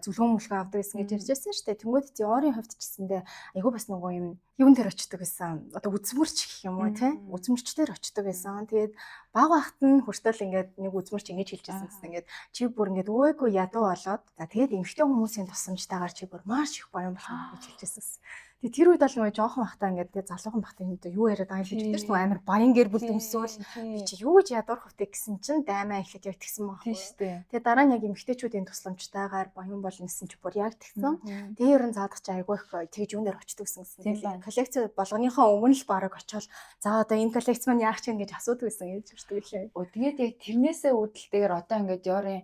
зөвлөгөө мөлгөө авдаг гэсэн гэж ярьжсэн шүү дээ. Тэнгүүд Dior-ын хувьд ч гэсэндээ айгүй бас нөгөө юм юун дээр очдог байсан. Одоо үзмэрч гэх юм уу тийм үзмэрчдэр очдог байсан. Тэгээд баг багт нь хүртэл ингээд нэг үзмэрч ингэж хэлжсэн гэсэн. Ингээд чи бүр ингээд өөгүй ядуу болоод за тэгээд эмэгтэй хүмүүсийн тусламжтайгаар чи бүр маш их баян болох гэж хэлжсэн. Тэгээд тэр үед бол нөгөө жоохон бахтаа ингээд тэгээд залуухан бахтаа юм даа юу яриад байгаа юм бид нар амар баян гэр бүл төмсөөл би чи юу гэж ядуурх хөтэй гэсэн чинь даймаа эхлээд яг тэгсэн байхгүй. Тэгээд дараа нь яг эмэгтэйчүүдийн тусламжтайгаар баян болно гэсэн чи бүр яг тэгсэн. Тэгээд ерөн заадах чи айгүй их тэгж юунээр очдог гэсэн. Коллекц болгоныхоо өмнө л бараг очиод за одоо энэ коллекц маань яах чинь гэж асуудаг байсан гэж хэлдэг лээ. Тэгээд яг тэрнээсээ үүдэлтэйгээр одоо ингээд Dior-ын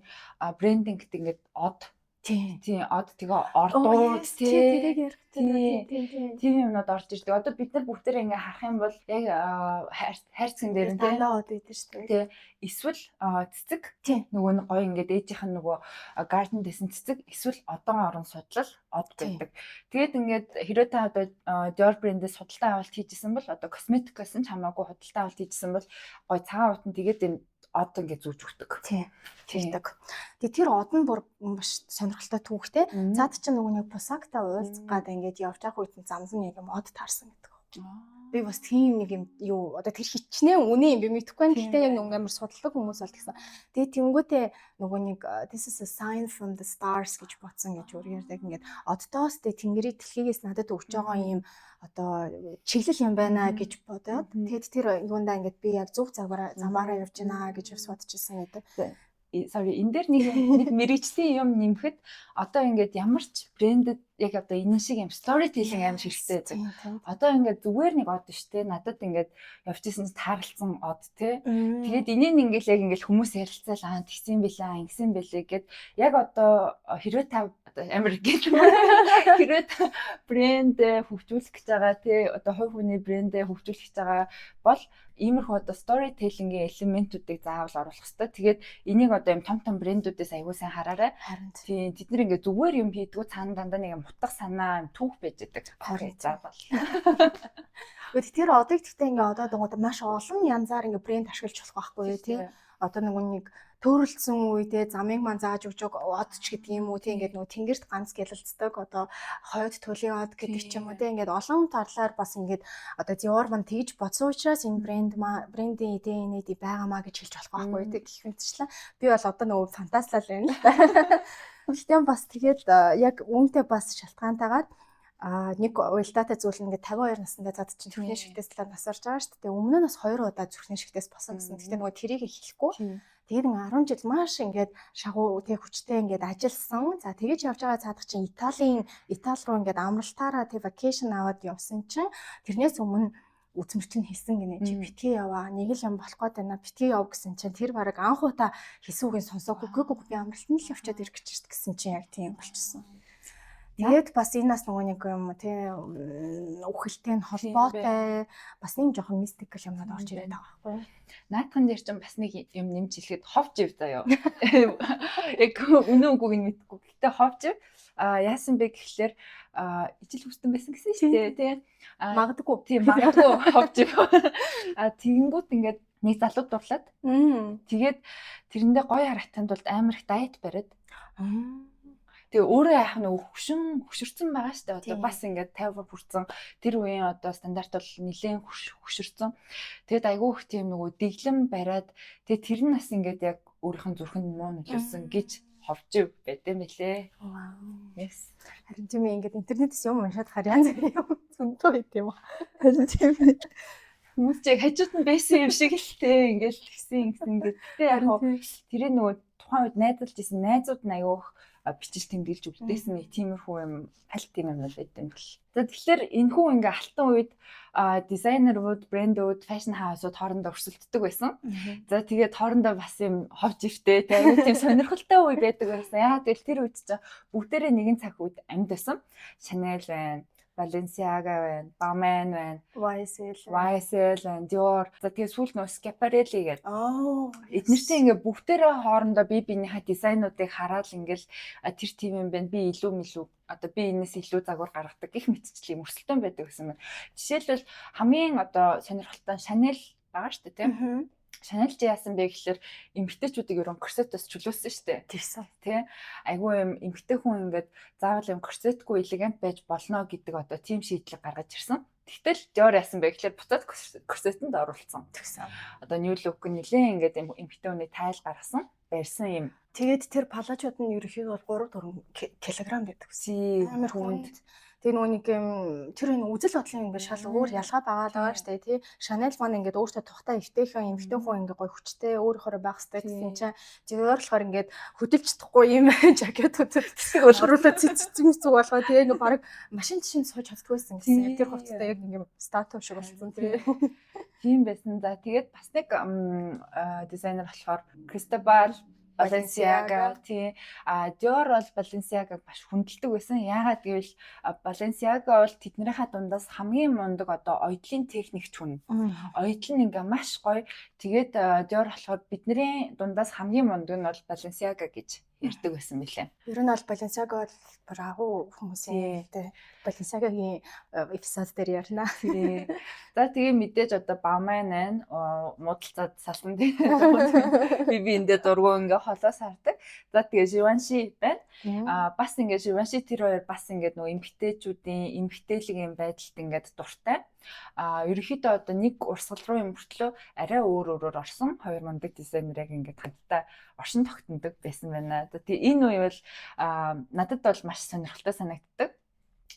брендинг гэдэг ингээд од Тийм од тэгээ ордууд тэрийг тийм юмнууд орж ирдэг. Одоо бид нар бүгдээр ингээ харах юм бол яг хайрцагын дээр нь далаа од байдаг шүү дээ. Эсвэл цэцэг Тийм. нөгөө нь гоё ингээд ээжийнх нь нөгөө garden дэсэн цэцэг эсвэл одон орон судлал од байдаг. Тэгээд ингээд хэрвээ та одоо Dior брэндээс худалдаа авалт хийжсэн бол одоо косметикээс нь хамаагүй худалдаа авалт хийжсэн бол гоё цагаан утан тэгээд энэ од ингээд зүүж өгдөг. Тийм. Тэгдэг. Тэгээ тэр од нь бүр маш сонирхолтой түүхтэй. Зад чинь нөгөө нэг Пусакта уулзах гад ингээд явж байгаа үед замзан яг юм од таарсан гэдэг. Би бас тийм нэг юм юу одоо тэр хичнээн үнэ юм би мэдэхгүй. Гэхдээ яг нэг амар судалдаг хүмүүс бол гэсэн. Тэгээ тэнгүүтээ нөгөө нэг this is a sign from the stars гэж бодсон гэж өөрөөр яг ингээд оддоос тэ тэнгэрийн дэлхийгээс надад өгч байгаа юм одоо чиглэл юм байна гэж бодоод тэгэд тэр юундаа ингээд би яг зөв замаараа явж байна гэж бодож ирсэн гэдэг. Sorry энэ дээр нэг мэрэгчлийн юм нэмэхэд одоо ингээд ямар ч брэндэд яг одоо энэ шиг юм storytelling амар хэрэгтэй байдаг. Одоо ингээд зүгээр нэг од шүү дээ. Надад ингээд явж исэн тааралцсан од тий. Тэгээд энийг ингээд яг ингээд хүмүүс ярилцаал тэгсэн билээ ингэсэн билээ гэд яг одоо хэрвээ та амар гэж хэрвээ та брэнд хөгжүүлэх гэж байгаа тий. Одоо хувь хүний брэндээ хөгжүүлэх гэж байгаа бол иймэрхүү одоо storytelling-ийн элементүүдийг заавал оруулах хэрэгтэй. Тэгээд энийг одоо юм том брэндүүдээс аягүй сайн хараарай. Тийм тэд нар ингээд зүгээр юм хийдгүү цаана дандаа нэг юм утга санаа түүх байж байгаа. Харин заавал. Гэхдээ тэр одыг гэхдээ ингээ одоо дөнгөд маш олон янзаар ингээ брэнд ашиглаж болох байхгүй тий. Одоо нөгөө нэг төөрөлдсөн үедээ замыг маань зааж өгч од ч гэдэг юм уу тий ингээд нөгөө тэнгэрт ганц гялалцдаг одоо хойд төлөлийн од гэдэг ч юм уу тий ингээд олон талаар бас ингээд одоо Dior маань тэгж бодсон учраас энэ брендийн идея байгаамаа гэж хэлж болох байхгүй тий гэх мэтчлэн би бол одоо нөгөө фантазлал байна л да. Гэхдээ бас тэгээд яг үүнтэй бас шалтгаантайгаар нэг уялдаатай зүйл ингээд 52 наснда зад чинь зүрхний шигтээс талаар нас орж байгаа шүү дээ. Өмнө нь бас 2 удаа зүрхний шигтээс босон гэсэн. Гэхдээ нөгөө тэрийг хэлэхгүй. Тэгээд 10 жил маш ингээд шагуу тэг хүчтэй ингээд ажилласан. За тэгэж явж байгаа цаадах чинь Итали руу ингээд амралтаараа тэг вакейшн аваад явсан чинь тэрнээс өмнө үзмэртэл хэлсэн гинэ чи битгий яваа нэг л юм болох гээд байна битгий яв гэсэн чинь тэр бараг анх удаа хэлсэн үгийн сонсоогүй би амралтанд л явчаад ирэх гэж гэсэн чинь яг тийм болчихсон. Тэгээд бас энэ нас нөгөө нэг юм тий үхэлтэй нь холбоотой бас нэг жоохон мистикл юмнууд орж ирээд байгаа байхгүй. Наадхан дээр чинь бас нэг юм нэмж хэлэхэд ховж ив заяа. Яг үнэн үгүйг нь мэдгүй. Гэтэ ховж ив яасан бэ гэхлээр ижил хүстэн байсан гэсэн шүү дээ тий. Магадгүй. Тийм магадгүй ховж ив. Тэгэнгүүт ингээд нэг залуу дурлаад. Тэгээд тэрэндээ гоё харагдтанд бол амар их дайет бариад. Тэгээ өөрөө яах нь хөшөрцөн байгаа шүү дээ. Одоо бас ингээд 50 хүрсэн. Тэр үеийн одоо стандарт бол нэлээд хөшөрцөн. Тэгэд айгүй их тийм нөгөө дэглэм бариад тэгээ тэр нь бас ингээд яг өөрийнх нь зүрхэнд муу нөлөөлсөн гэж ховж байт юм билээ. Yes. Харин тийм ингээд интернетээс юм уншаад харьяан зэрэг юм зөндөө байт юм аа. Харин тийм хүмүүс ч яг хажууд нь байсан юм шиг л тээ ингээд тэгсэн ингээд. Тэгээ яг тэр нөгөө тухайн үед найзалж исэн найзууд нь аюух бичиж тэмдэглэж үлдээсэн нэг тиймэрхүү юм аль тийм юм л байт юм бэл. За тэгэхээр энэхүү ингээ алтан үед дизайнерууд, брэндүүд, фэшн хаусууд хоорондоо өрсөлддөг байсан. За тэгээд хоорондоо бас юм ховж ивтэй тийм сонирхолтой үе байдаг байсан. Яа тэгэл тэр үед ч бүгдээрээ нэгэн цаг үед амьд байсан. Chanel байна, Balenciaga байна, Balmain байна, YSL байна, Dior. За тэгээ сүүл нөө Schiaparelli гэдэг. Эднэртэй ингээ бүгдээрээ хоорондоо биенийхээ дизайнуудыг хараад ингээл тэр тийм юм байна. Би илүү одоо би энэс илүү загвар гаргадаг гэх мэтчил юм өрсөлдөөн байдаг гэсэн юм. Жишээлбэл хамгийн одоо сонирхолтой Chanel байгаа шүү дээ тийм. Chanel чи яасан бэ гэхэлэр эмэгтэйчүүдийг ерөн корсетоос чөлөөсөн шүү дээ. Тэгсэн. Тэ. Айгүй юм эмэгтэй хүн ингээд заавал юм корсетгүй элегант байж болно гэдэг одоо тийм шийдлийг гаргаж ирсэн. Тэгтэл Dior яасан бэ гэхэлэр буцаад корсетонд оруулсан. Тэгсэн. Одоо new look нэлээ ингээд эмэгтэй хүний тайл гаргасан, барьсан юм. Тэгээд тэр палажууд нь ерөнхийдөө 3-4 кг байдаг. Амар хүнд. Тэгээ нөгөө нэг юм тэр энэ үзэл бодлын ингээд шал өөр ялгаа байгаа шүү дээ тий. Chanel маань ингээд өөртөө тухтай эвтэйхэн эмэгтэй хүн ингээд гоё хүчтэй өөрөөр байх хэрэгтэй гэсэн чинь Dior болохоор ингээд хөдөлж чадахгүй юм жакетууд оруулаад цэцэн зүг болгоо тэгээ ингээд баг машин чинь сууж чаддгүй байсан гэсэн. Тэр хувцастай яг ингээд статус шиг болсон тий. Тийм байсан. За тэгээд бас нэг дизайнер болохоор Cristobal Balenciaga тий Dior бол Balenciaga маш хүндэлдэг байсан. Яагаад гэвэл Balenciaga бол тэднийхээ дундаас хамгийн мундаг одоо оёдлын техникч хүн. Оёдл нь ингээ маш гоё. Тэгээд Dior болохоор бидний дундаас хамгийн мундаг нь бол Balenciaga гэж ярьдаг байсан мөлий. Ер нь бол Balenciaga бол бүр агуу хүмүүсийн тий Balenciaga-гийн эпизод дээр ярина. Тий. За тэгээ мэдээж одоо Balmain байна. Муудалцаад салсан тий. Би эндээ дургу ингээ холоос хардаг. За тэгээ Givenchy байна. Бас ингээ Givenchy тэр хоёр бас ингээ нөгөө эмгтээчүүдийн эмгтээлэг байдалд ингээ дуртай. Ерөнхийдөө одоо нэг урсгал руу юм мөртлөө арай өөрөөр орсон хоёр мундаг дизайнерыг ингээ хамтдаа оршин тогтнодог байсан байна. Тэгээ энэ үе бол надад бол маш сонирхолтой санагддаг.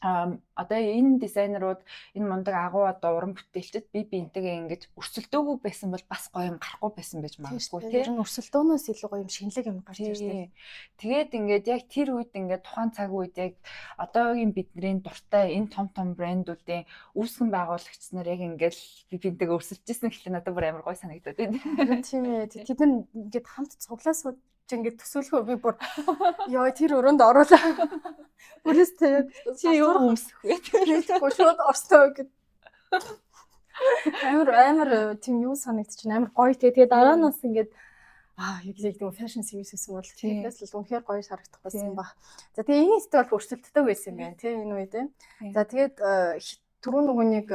Одоо энэ дизайнерууд энэ мундаг агуу одоо уран бүтээлчд бинтэйгээ ингэж өрсөлдөөгүй байсан бол бас гоё юм гарахгүй байсан байж магадгүй тийм. Тэр нь өрсөлдөөнөөс илүү гоё юм шинэлэг юм гарч ирсэн. Тэгээд ингээд яг тэр үед ингээд тухайн цаг үед яг одоогийн бидний дуртай энэ том брэндүүдийн үүсгэн байгуулагч нар яг ингээд бинтэйгээ өрсөлдөжсэн гэхэл надад бүр амар гоё санагдаад байна. Тийм ээ. Тэд нь ингээд хамт цуглаас ингээд төсөөлөхөө би бүр ёо тэр өрөөнд оруулаа. Бүрээстэй чи юу өмсөх вэ? Тэгэхгүй шууд орсноо гэд. Амар тийм юу санагдчих амар гоё тэгээ дараанаас ингээд яг тийм фэшн сервис гэсэн бол тэрнээс л үнэхээр гоё харагдах байсан баг. За тэгээ энэ хэсэг бол өрсөлдөлтөй байсан юм байна тийм энэ үед. За тэгээд түрүүн нөгөө нэг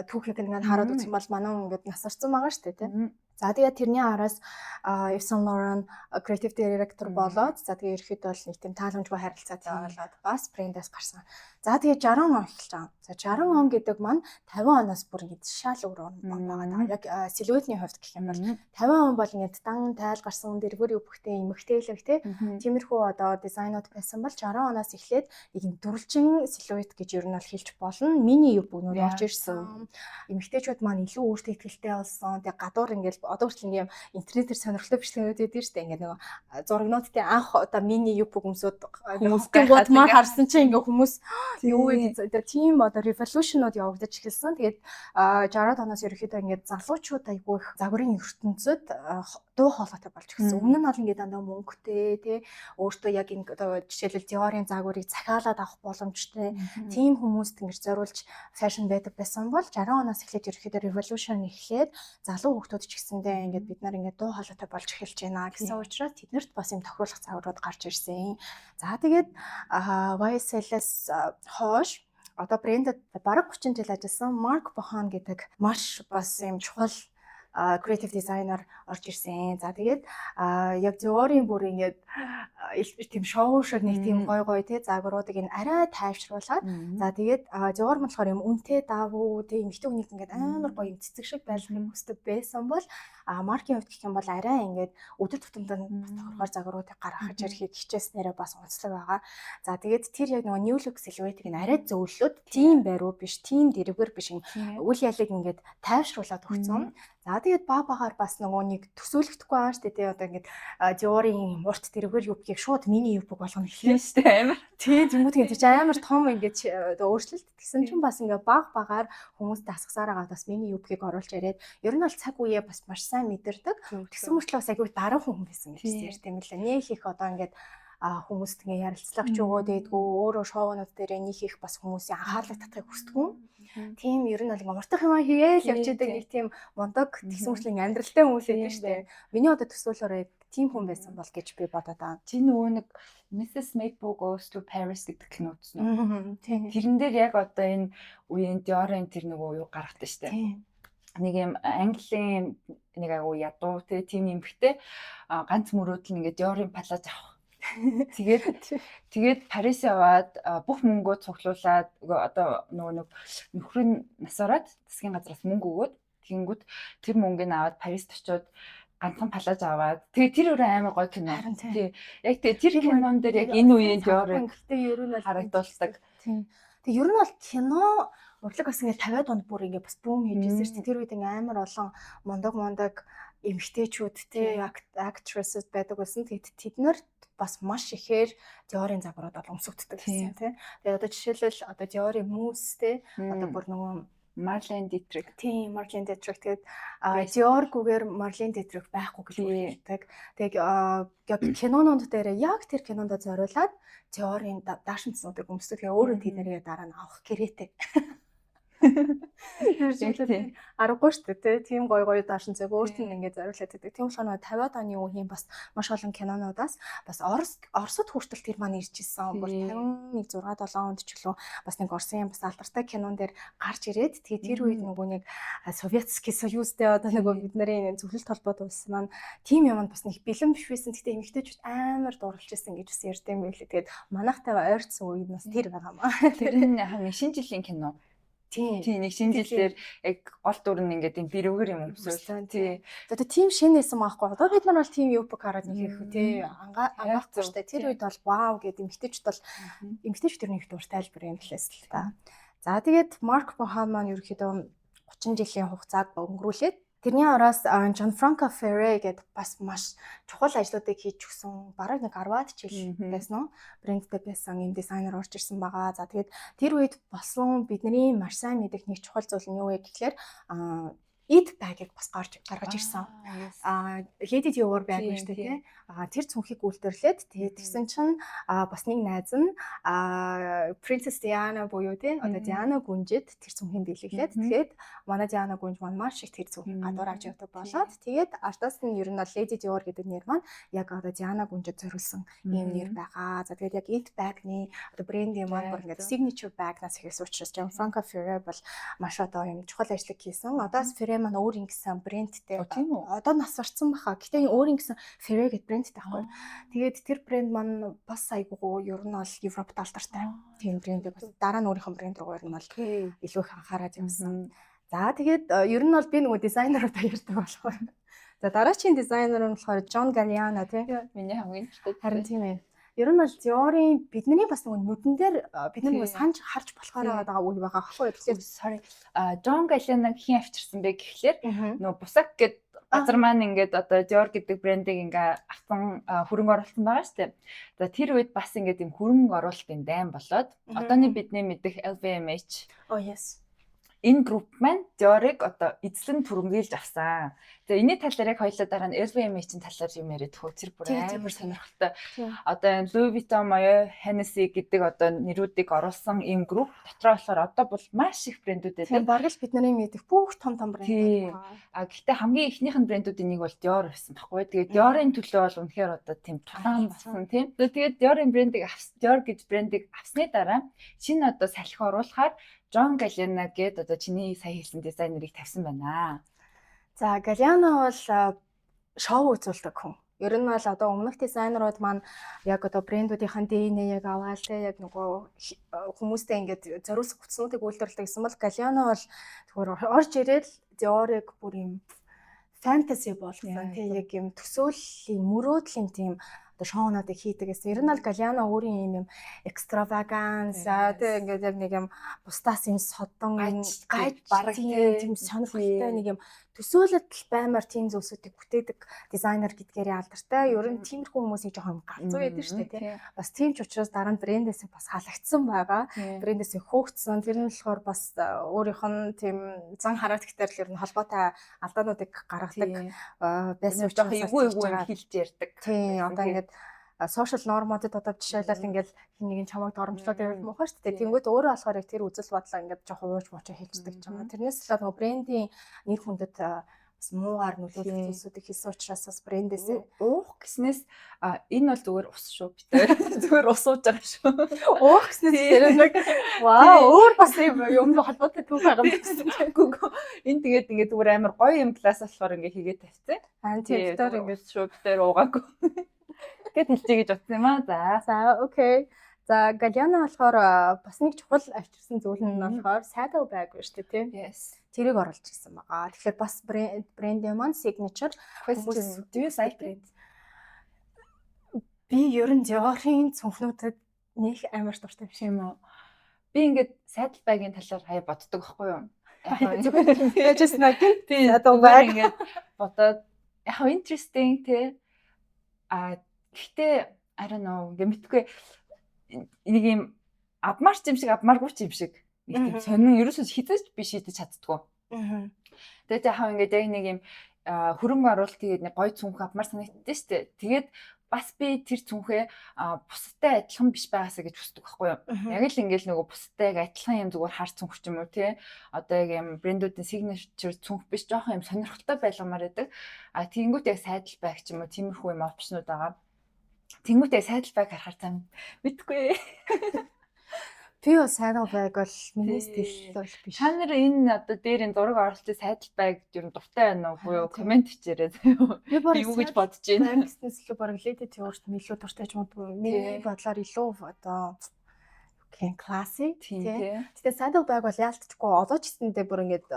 түүхийг ингээд хараад үзсэн бол манай ингээд насарсан байгаа шүү дээ тийм. За тэгээд тэрний араас Yves Saint Laurent creative director болоод за тэгээд ерөөхдөө бол нэг тийм тааламжгүй харилцаатай болоод бас брендээс гарсан. За тэгээд 60 он эхэлж байгаа. За 60 он гэдэг маань 50 оноос бүр ингэ шал өөр он байгаа. Яг силуэтний хувьд гэх юм бол 50 он бол ингэ дан тайл гарсан дэрвэр өвхтэй эмгтээлэг тиймэрхүү одоо дизайнууд байсан бол 60 оноос эхлээд нэг дүрлжин силуэт гэж ер нь бол хэлж болно. Мини юбгнууд орж ирсэн. Эмгтээчүүд маань илүү өөртөө ихтэй болсон. Тэгээд гадуур ингэ одоо хүртэл ингээм интернетээр сонирхолтой бичлэгүүд өгдөг шүү дээ. Ингээ нөгөө зургнуудтай анх одоо мини юбг өмсөд хүмүүсийн бодмоор харсан чинь ингээ хүмүүс юу гэдэг тийм одоо революшнууд явагдаж эхэлсэн. Тэгээд 60-аад оноос ерөөхдөө ингээ залуучууд айгүй их загварын ертөнцид дуу хоолойтой болж эхэлсэн. Өмнө нь бол ингээ дандаа мөнгөтэй тий өөртөө яг энэ одоо жишээлбэл Dior-ын загварыг захиалаад авах боломжтой тийм хүмүүст ингэж зориулж фэшн байдаг байсан бол 60 оноос эхлээд ерөөхдөө революшн эхлээд залуу хүмүүс ч гэсэндээ ингээд бид нар ингээд дуу хоолойтой болж эхэлж байна гэсэн учраас тэднэрт бас юм тохируулах загварууд гарч ирсэн. За тэгээд YSL-с хойш одоо брендэд бараг 30 жил ажилласан Marc Bohan гэдэг маш бас юм чухал creative designer орж ирсэн. За тэгээд яг Dior-ын бүр ингээд тийм шоу шиг нэг тийм гой тий загваруудыг ин арай тайвшруулад за тэгээд Dior нь болохоор юм үнэтэй давуу тий эмэгтэй хүнийг ингээд амар гоё юм цэцэг шиг байлгахыг хүсдэг байсан бол маркийн хувьд гэх юм бол арай ингээд өдөр тутамдаа тохирохоор загваруудыг гаргахж ирэхийг хичээснээрээ бас онцлог байгаа. За тэгээд тэр яг нөгөө new look silhouette-ийг ин арай зөөлөд тийм бариу биш, тийм дэрвэр биш үйл ялыг ингээд тайвшруулад өгсөн. За тэгээд баагаар бас нөгөө нэг төсөөлөгдөхгүй байгаа шүү дээ тий одоо ингээд Dior-ын урт дэрвэр юбгийг шууд мини юбг болгоно гэхээ шүү дээ амар тий зэмгүүдийн тэр чинь амар том ингээд өөрчлөлт гэсэн чинь бас ингээд багаар хүмүүст дасгасаар байгаа бас мини юбгийг оруулж ирээд ер нь бол цаг үеэ бас маш сайн мэдэрдэг тэгсэн мөртлөө бас айгүй даруй хүн байсан гэж ярьж тийм л нэх их одоо ингээд хүмүүст ингээ ярилцлага ч өгөөд байдгүй өөрөө шоунууд дээр нөх их бас хүмүүсийн анхаарлыг татахыг хүсдэггүй. Тийм ер нь бол ингээ мартах юм хийгээл явж идэг нэг тийм мундаг тэгсэн мөрчлэн амьдралтай хүмүүс байдаг шүү дээ. Миний одоо төсөөлөөрөө тийм хүн байсан бол гэж би бодоод байгаа. Чи нөгөө нэг Mrs. Maple Goes to Paris гэдэг кино үзсэн үү? Тийм. Тэрэн дээр яг одоо энэ үеийн Dior-ын тэр нөгөө юу гаргахтай шүү дээ. Нэг юм Английн нэг агуу ядуу тийм эмхтэй ганц мөрөөдөл ингээ Dior-ын палаж авах. Тэгээд Парис яваад бүх мөнгөө цуглуулад одоо нөгөө нөхрийн насаараад засгийн газраас мөнгө өгөөд тэгэнгүүт тэр мөнгөний аваад Парист очиод ганцхан палаж аваад тэгээд тэр өөрөө амар гоё кино. Тий. Яг тэр кинон дээр яг энэ үеийн Dior-ыг ер нь бол харагдуулдаг. Тий. Тэг ер нь бол кино урлаг бас ингээ 50-аад онд бүр ингээ бас бүүм хийжсэн шүү дээ. Тэр үед ингээ амар олон мундаг эмэгтэйчүүд тий actresses байдаг байсан. Тэгээд тэд нар бас маш ихээр Dior-ын загварууд бол өмсөгддөг гэсэн тий. Тэгээд одоо жишээлбэл одоо Dior-ын мүүс тий одоо бүр нөгөө Marlene Dietrich. Тийм, Marlene Dietrich тэгээд Dior-гүйгээр Marlene Dietrich байхгүй гэж хэлдэг. Тэгээд кинонууд дээр яг тэр кинонд зориулаад Dior-ын даашинцнуудыг өмсдөг. Тэгээд өөрөө тэднэрээ дараа нь авах гэрээтэй. Аргагүй шүү дээ, тийм гоё даашинцэг өөрт нь ингээд зориулаад байдаг. Тийм болохоор 50-аад оны үеийн бас маш олон кинонуудаас бас Оросд хүртэл тэр маань ирж ирсэн. Бүр 51 6 7 онд ч гэлөө бас нэг Оросын бас алдартай кинон дээр гарч ирээд тэгээд тэр үед нөгөө нэг Советский Союзтэй одоо нөгөө бидний зөвлөлт холбоот улс маань тийм юмд бас нэг бэлэн биш байсан. Гэхдээ эмэгтэйчүүд амар дурлж ирсэн гэж бас ярьдаг юм байлээ. Тэгээд манайхтай ойрцсон үед бас тэр байгаа маа. Тэр нь хамгийн шинэ жилийн кино. Тийм нэг шинэ жилээр яг гол дүр нь ингээд юм бэрүүгэр юм өмсөөл. Тий. Одоо тийм шинэсэн маахгүй. Одоо бид нар бол тийм юуп хараад нэг их тий ангаахгүй шүү дээ. Тэр үед бол вау гэдэг эмэгтэйчүүд бол эмэгтэйч тэрний их дуртай тайлбар юм лээс л та. За тэгээд Марк Бохан маань ерөөхдөө 30 жилийн хугацааг өнгөрүүлээд тэрний араас Gianfranco Ferré гэдэг бас маш чухал ажлуудыг хийж өгсөн. Бараг нэг 10-аад жил байсан уу? Брэндтэй байсан юм дизайнер орж ирсэн байгаа. За тэгээд тэр үед болсон бидний маш сайн мэдэх нэг чухал зүйл нь юу вэ гэхээр Eat bag-ыг бас гаргаж ирсэн. Lady Dior bag шүү дээ тий. Тэр цүнхийг үйлдвэрлээд тэгээд тэгсэн чинь бас нэг найз нь Princess Diana буюу тий одоо Диана гүнжид тэр цүнхийг дийлгэлээд тэгээд манай Диана гүнж маань маш их тэр цүнхийг гадуур авч явдаг болоод тэгээд артаас нь ер нь Lady Dior гэдэг нэр маань яг одоо Диана гүнжид зориулсан юм нэр байгаа. За тэгээд яг Eat bag-ны одоо брендийн маань бүр ингээд signature bag-наас ихээс учраас Gianfranco Ferré бол маш одоо юм чухал ажлыг хийсэн. Одоос маань өөр ингэсэн брэндтэй. Одоо нас орсон баха. Гэтэ өөр ингэсэн Ferré гэдэг брэндтэй байхгүй. Тэгээд тэр брэнд маань бас айгуу ер нь бол Европт алдартай. Тийм брэндээ бас дараа нь өөрийнхөө брэнд рүү ер нь бол илүү их анхаарал явуулсан. За тэгээд ер нь бол би нөгөө дизайнеруудаа ярьдаг болохоор. За дараагийн дизайнер нь болохоор John Galliano тий. Миний хамгийн ихтэй. Харин тийм ээ. Ер нь бол Dior-ын бидний бас нөгөө нүдэн дээр бид нөгөө санаж харж болохоор байгаа үе байгаа аахгүй. Тэгэхээр sorry. John Galliano хийн авчирсан бэ гэхлээр нөгөө Бусак гэдэг газар маань ингээд одоо Dior гэдэг брендийг ингээ авсан хөрөнгө оруулалтан байгаа шүү дээ. За тэр үед бас ингээд юм хөрөнгө оруулалтын дайм болоод одооний бидний мэдих LVMH. Oh yes. Энэ групп маань Dior-ыг одоо эзлэн түрэмгийлж авсан. Тэгээ энэний талаар яг хоёулаа дараа нь LVMH-ийн талаар юм яриад хөө тэр бүр амар сонирхолтой. Одоо Louis Vuitton маяг Hennessy гэдэг одоо нэрүүдийг оруулсан ийм групп дотроо болохоор одоо бол маш их брэндүүд байдаг. Тийм бараг л бидний мэдих бүх том брэнд. Гэхдээ хамгийн ихнийх нь брэндүүдийн нэг бол Dior байсан байхгүй. Тэгээ Dior-ын төлөө бол үнэхээр одоо тийм тулаан болсон тийм. Тэгээд Dior-ын брендийг Dior гэж брендийг авсны дараа шинэ одоо салхи оруулахаар John Galliano гэдэг одоо чиний сая хэлсэн дизайнерыг тавьсан байна. За Galliano бол шоу үзүүлдэг хүн. Ер нь бол одоо өмнөх дизайнерууд маань яг одоо брэндүүдийн ДНХ-г аваад те яг нөгөө хүмүүстэй ингээд зориулсан хүчнүүдийг үйлдвэрлэдэг гэсэн бол Galliano бол тэгэхээр орж ирэл Dior-ыг бүр юм фэнтези болгосон те яг юм төсөөллийн мөрөөдлийн тийм одоо шоунуудыг хийдэг гэсэн. Ер нь бол Galliano өөрийн юм экстраваганс тэг ингээд яг нэг юм бусдаас юм содон гайд бараг тийм сонирхолтой нэг юм төсөөлөлт баймаар тийм зүйлсүүдийг бүтээдэг дизайнер гэдгээр алдартай. Ер нь тиймэрхүү хүмүүсийг жоохон галзуу байдаг шүү дээ тий. Бас тийм ч учраас дараа нь брэндээс бас халагдсан байгаа. Брэндээс хөөгдсөн. Тэр нь болохоор бас өөрийнх нь тийм зан характерээр ер нь холбоотой алдаануудыг гаргадаг байсан учраас жоохон эвгүй хэлж ярьдаг. Тий одоо ингээд сошиал нормуудад одоо жишээлбэл ингээд хин нэгэн чамайг доромжлоод байвал муухай шүү дээ. Тэнгүүд өөрөө болохоор яг тэр үзэл бодлоо ингээд жоохон ууж муучаа хэлцдэг ч юм уу. Тэрнээс л нөгөө брендийн нэр хүндэд бас муугаар нөлөөлөх зүйлсүүдийг хийсэн учраас бас брэндээс уух гэснээс энэ бол зүгээр ус шүү битээ. Зүгээр ус ууж байгаа шүү. Уух гэснээс тэр нэг вау өөр бас юм холбоотой түүх байгаа юм гэсэн. Энэ тэгээд ингээд зүгээр амар гоё юм класс болохоор ингээд хийгээд тавьцсан. Тийм битээр ингээд шүү битээр уугаагүй. Гэт хэлчихье гэж утсан юм аа. За окей. За Galliano болохоор бас нэг чухал авчирсан зүйл нь болохоор saddle bag байна шүү дээ тийм. Yes. Тэрийг оруулж ирсэн байгаа. Тэгэхээр бас брендийн маань signature question. Do you like it? Би ер нь Dior-ын цүнхнүүдэд нэг амар дуртай биш юм уу? Би ингээд saddle bag-ийн талаар хаяа боддог байхгүй юу? Яг just like тийм одоо ингээд бодоод яг interesting тий. Гэхдээ I don't know ингээд мэдгүй нэг юм авмаарч юм шиг авмааргүй ч юм шиг Нэг тийм сонин ерөөсөө хизээч би шийдэж чаддгүй. Тэгээд яхаа ингээд яг нэг юм хөрөнгө оруулалт тэгээд нэг гой цүнх авмаар санагддээ шүү дээ. Тэгээд бас би тэр цүнхээ бусдтай адилхан биш байгаасаа гэж хүсдэг байхгүй юу. Яг л ингээл нөгөө бусдтай яг адилхан юм зүгээр хар цүнх ч юм уу тий. Одоо яг юм брэндүүдийн signature цүнх биш жоохон юм сонирхолтой байлгамаар байдаг. Тэнгүүт яг сайдл байг ч юм уу тиймэрхүү юм опшнууд байгаа. Тэнгүүт яг сайдл байг харахаар цаам мэдгүй. Би бас сайдл байг бол миний стил бол биш. Та нар энэ одоо дээр энэ зураг оруулалтын сайдл байг ер нь дуртай байна уу буюу комент хийчээрэй. Би юу гэж бодож байна. Бизнес илүү бараг ледэд явуулт илүү дуртай ч юм уу. Миний бодлоор илүү одоо классик тий. Тэгтээ сайдл байг бол яалтчгүй одоо ч гэсэндээ бүр ингээд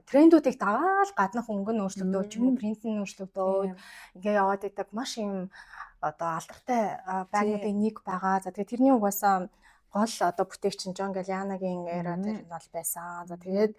трендүүдийг дагаал гаднах өнгө нь өөрчлөгдөө ч юм уу принт нь өөрчлөгдөө ингээ яваад идэг маш юм одоо алдартай байгуудын нэг байгаа. За тэгээ тэрний угаасаа гол одоо бүтээгчин Жон Галианагийн эра тэр нь бол байсан. За тэгээд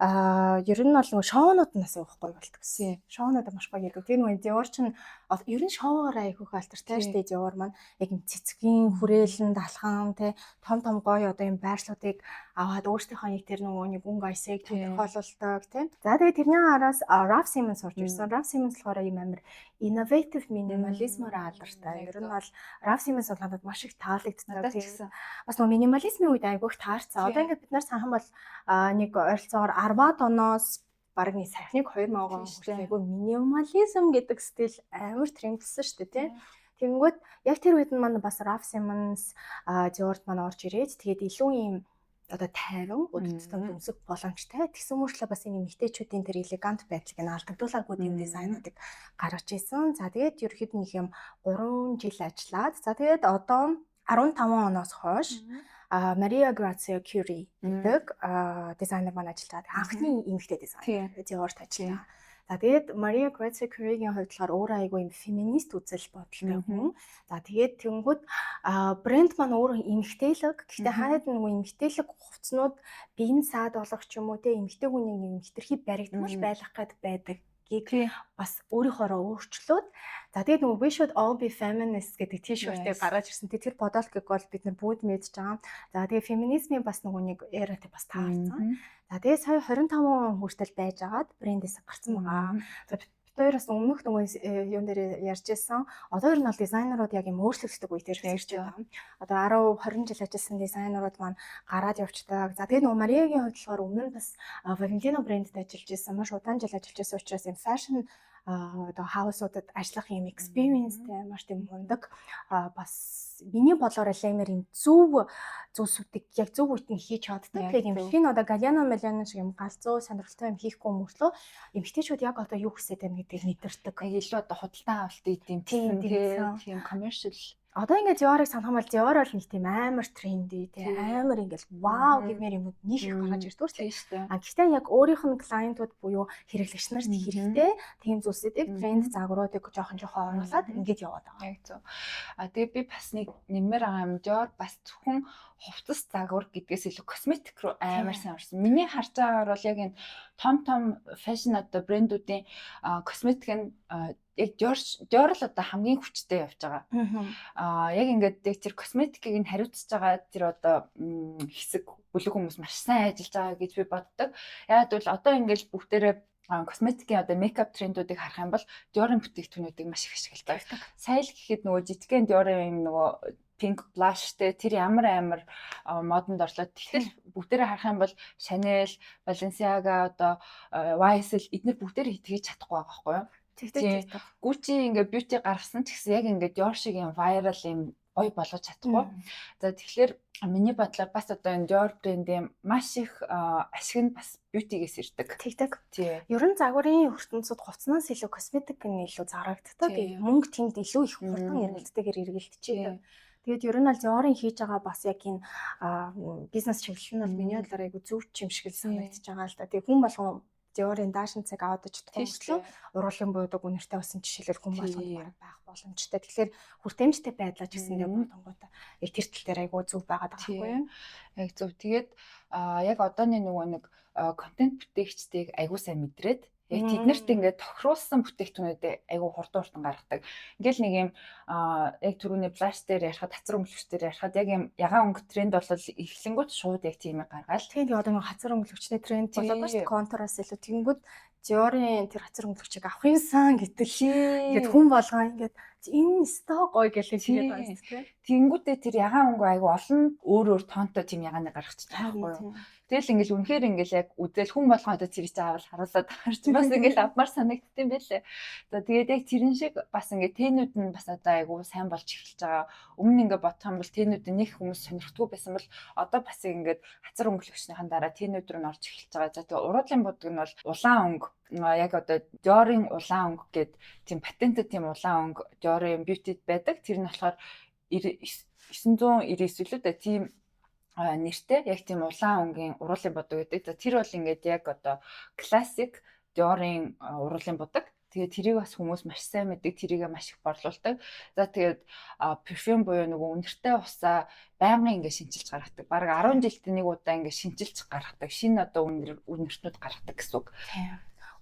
ер нь бол нөгөө шоунууд нас явахгүй болтгосон. Шоунууд маш гоё гэдэг. Тэр нөгөө Dior чинь ер нь шоугаар айхөх алдартай штэ Dior маань яг юм цэцгийн хүрээлэн далхан те том гоё одоо юм байршлуудыг аваад өөрсдийнхөө яг тэр нөгөө нэг өнгө айсыг тодорхойлуулдаг те. За тэгээд тэрний араас Raf Simons орж ирсэн. Raf Simons болохоор юм амар innovative minimalism-аар алдартай. Ер нь бол Raf Simons бол надад маш их таалагддаг. Тэгээд бас нөгөө минимализмын үед айгүйх таарцсан. Одоо ингээд бид нар санхан бол нэг ойролцоогоор 10-аад оноос бараг нэг саяхныг 2000 он хүртэл минимализм гэдэг стил амар трендсэн шүү дээ тий. Тэгэнгүүт яг тэр үед нь маань бас Raf Simons Dior маань орж ирээд тэгээд илүү юм одоо тайван өдөртөө өмсөх боломжтой. Тэгсэн мөрчлөө бас энэ эмэгтэйчүүдийн тэр элегант байдлыг нь алдагдуулаагүй юм дизайнуудыг гаргаж ирсэн. За тэгээд ерөөхдөө нэг юм 3 жил ажиллаад за тэгээд одоо 15 оноос хойш Maria Grazia Curie гэдэг дизайнер маань ажиллаад анхны эмэгтэй дизайнер Dior-т ажиллаа. За тэгээд Maria Grazia Curie-гийн хувьд болохоор өөрөө айгүй юм феминист үзэл бодолтой хүн. За тэгээд тэнгууд брэнд маань өөрөө эмэгтэйлэг. Гэхдээ хаад нөгөө эмэгтэйлэг хувцснууд биеийн саад болох ч юм уу те эмэгтэй хүний нэг хитрхи баригдмал байх гээд байдаг. Бас өөрийнхоороо өөрчлөөд за тэгээд нөгөө we should all be feminist гэдэг тийшүүртээ гаргаж ирсэн. Тэр бодолтыг бол бид нар бүгд мэдж байгаа. За тэгээд феминизмын бас нөгөө нэг эратай бас таарсан. За тэгээд сая 25 он хүртэл байж агаад брэндээс гарсан байгаа. За хоёроос өмнөх нөгөө юун дээр ярьж байсан. Одоо ер нь бол дизайнерууд яг юм өөрчлөгддөг үе дээр ирж байгаа. Одоо 10 20 жил ажилласан дизайнерууд маань гараад явцдаг. За тэгээд нөгөө Мариагийн хувьд болохоор өмнө нь бас Valentino брэндд ажиллаж байсан. Маш удаан жил ажиллаж байсан учраас энэ fashion одоо хаусуудад ажиллах юм experienceтэй маш тийм мундаг бас миний бодлоор лаймер юм зөв зүйлсүүдийг яг зөв үед нь хийж чаддаг. Тэгээд юм хин одоо Galliano Milano шиг юм галзуу сонирхолтой юм хийхгүй мөртлөө эмэгтэйчүүд яг одоо юу хийсэй тань гэдгийг мэдэрдэг. Илүү одоо худалдан авалт ийм тийм commercial одоо ингээд Dior-ыг санах юм бол Dior бол нэг тийм амар тренди тийм амар ингээд вау гэмээр юмуд нэг их гаргаж ирдэг тийм шүү дээ. Гэхдээ яг өөрийнх нь клиентууд буюу хэрэглэгч нарт хэрэгтэй тийм зүйлсүүдийг тренд загваруудыг жоохон оруулаад ингээд яваад байгаа. Яг зөв. Тэгээ би бас нэг нэмэр байгаа юм Dior бас зөвхөн хувцас загвар гэдгээс илүү косметик руу амар сайн орсон. Миний харж байгаагаар бол яг энэ том fashion одоо брэндүүдийн косметик нь яг Dior л одоо хамгийн хүчтэй явж байгаа. Яг ингээд тэр косметикийг нь хариуцж байгаа тэр одоо хэсэг бүлэг хүмүүс маш сайн ажиллаж байгаа гэж би боддог. Яг бол одоо ингээд бүгдээрээ косметикийн одоо мейкап трендүүдийг харах юм бол Dior-ын бүтээгдэхүүнүүдийг маш их ашигладаг. Сая л гэхэд нөгөө жижигхэн Dior-ын нөгөө pink blushтэй тэр ямар модонд орлоо. Тэгэхээр бүгдээрээ харах юм бол Chanel, Balenciaga одоо YSL эдгээр бүгдээрээ хийж чадахгүй байгаа байхгүй юу? Тийм. Gucci ингээ beauty гаргасан ч гэсэн яг ингээ Dior шиг юм viral юм гоё болгож чадахгүй. За тэгэхээр миний бодлоор бас одоо энэ Dior брендийн маш их ашиг нь бас beauty-гээс ирдэг. Тэгдэг. Ер нь загварын ертөнцид хувцснаас илүү косметик нь илүү зарагддаг. Мөнгө тэнд илүү их хурдан эргэлттэйгээр эргэлтчихэдэг. Тэгээд ер нь аль Dior-ын хийж байгаа бас яг энэ бизнес чиглэл нь бол миний бодлоор айгу зөв юм шиг санагдаж байгаа л да. Тэгээд хүн болгон Dior-ын даашин цаг аваад чадахгүй ургуулгын буудаг үнэртэй болсон жишээлбэл хүн болгонд байх боломжтой. Тэгэхээр хүртээмжтэй байдлаа ч гэсэн нэг тонготой яг тэр тал дээр айгу зөв байгаад байгаа байхгүй юу? Яг зөв. Тэгээд яг одооний нөгөө нэг контент бүтээгчдийг айгу сайн мэдрээд Яг тэднэрт ингээд тохируулсан бүтээгдэхүүнүүдээ айгүй хурдан гаргадаг. Ингээл нэг юм яг түрүүний плаш дээр ярихад, хацар өнгөлөгч дээр ярихад яг юм ягаан өнгө тренд бол эхлэнгүүт шууд яг тийм гаргаал. Тэгээд одоо нэг хацар өнгөлөгчний тренд болоод байна шүү дээ. Контраст илүү тэгэнгүүт Dior-ийн тэр хацар өнгөлөгчийг авах юмсан гэтэл ингээд хүн болгоо ингээд энэ сток гоё гэж хэлээд байна тийм. Тэнгүүтээ тэр ягаан өнгө айгүй олон өөр тоонтой тийм ягааныг гаргачихдаг байхгүй юу. Тэгэл ингээл үнэхээр ингээл яг үзэл хүн болгоо одоо тэр чинь авал харуулаад харч бас ингээл авмаар санагдсан байлээ. За тэгээд яг тэрэн шиг бас ингээд тэнүүд нь бас одоо айгүй сайн болж эхэлж байгаа. Өмнө ингээд бодох юм бол тэнүүд нь нэг хүмүүс сонирхдаггүй байсан бол одоо бас ингээд хацар өнгөлөгчнийхэн дараа тэнүүд рүү н орж эхэлж байгаа. За тэгээд уруудлын бодог нь бол улаан өнгө яг одоо Dior-ийн улаан өнгө гэдэг тийм патенттэй тийм улаан өнгө Dior-ийн Beauty байдаг. Тэр нь болохоор 999 үлээ тийм нэртэй яг тийм улаан өнгийн уруулын бодог гэдэг. За тэр бол ингээд яг одоо классик Dior-ийн уруулын бодог. Тэгээд тэрийг бас хүмүүс маш сайн мэддэг, тэрийг маш их борлуулдаг. За тэгээд перфюм буюу нөгөө үнэртэй усаа байнгын ингээд шинжилж гаргадаг. Бараг 10 жилдээ нэг удаа ингээд шинжилж гаргадаг. Шинэ одоо үнэртнүүд гаргадаг гэсэн үг.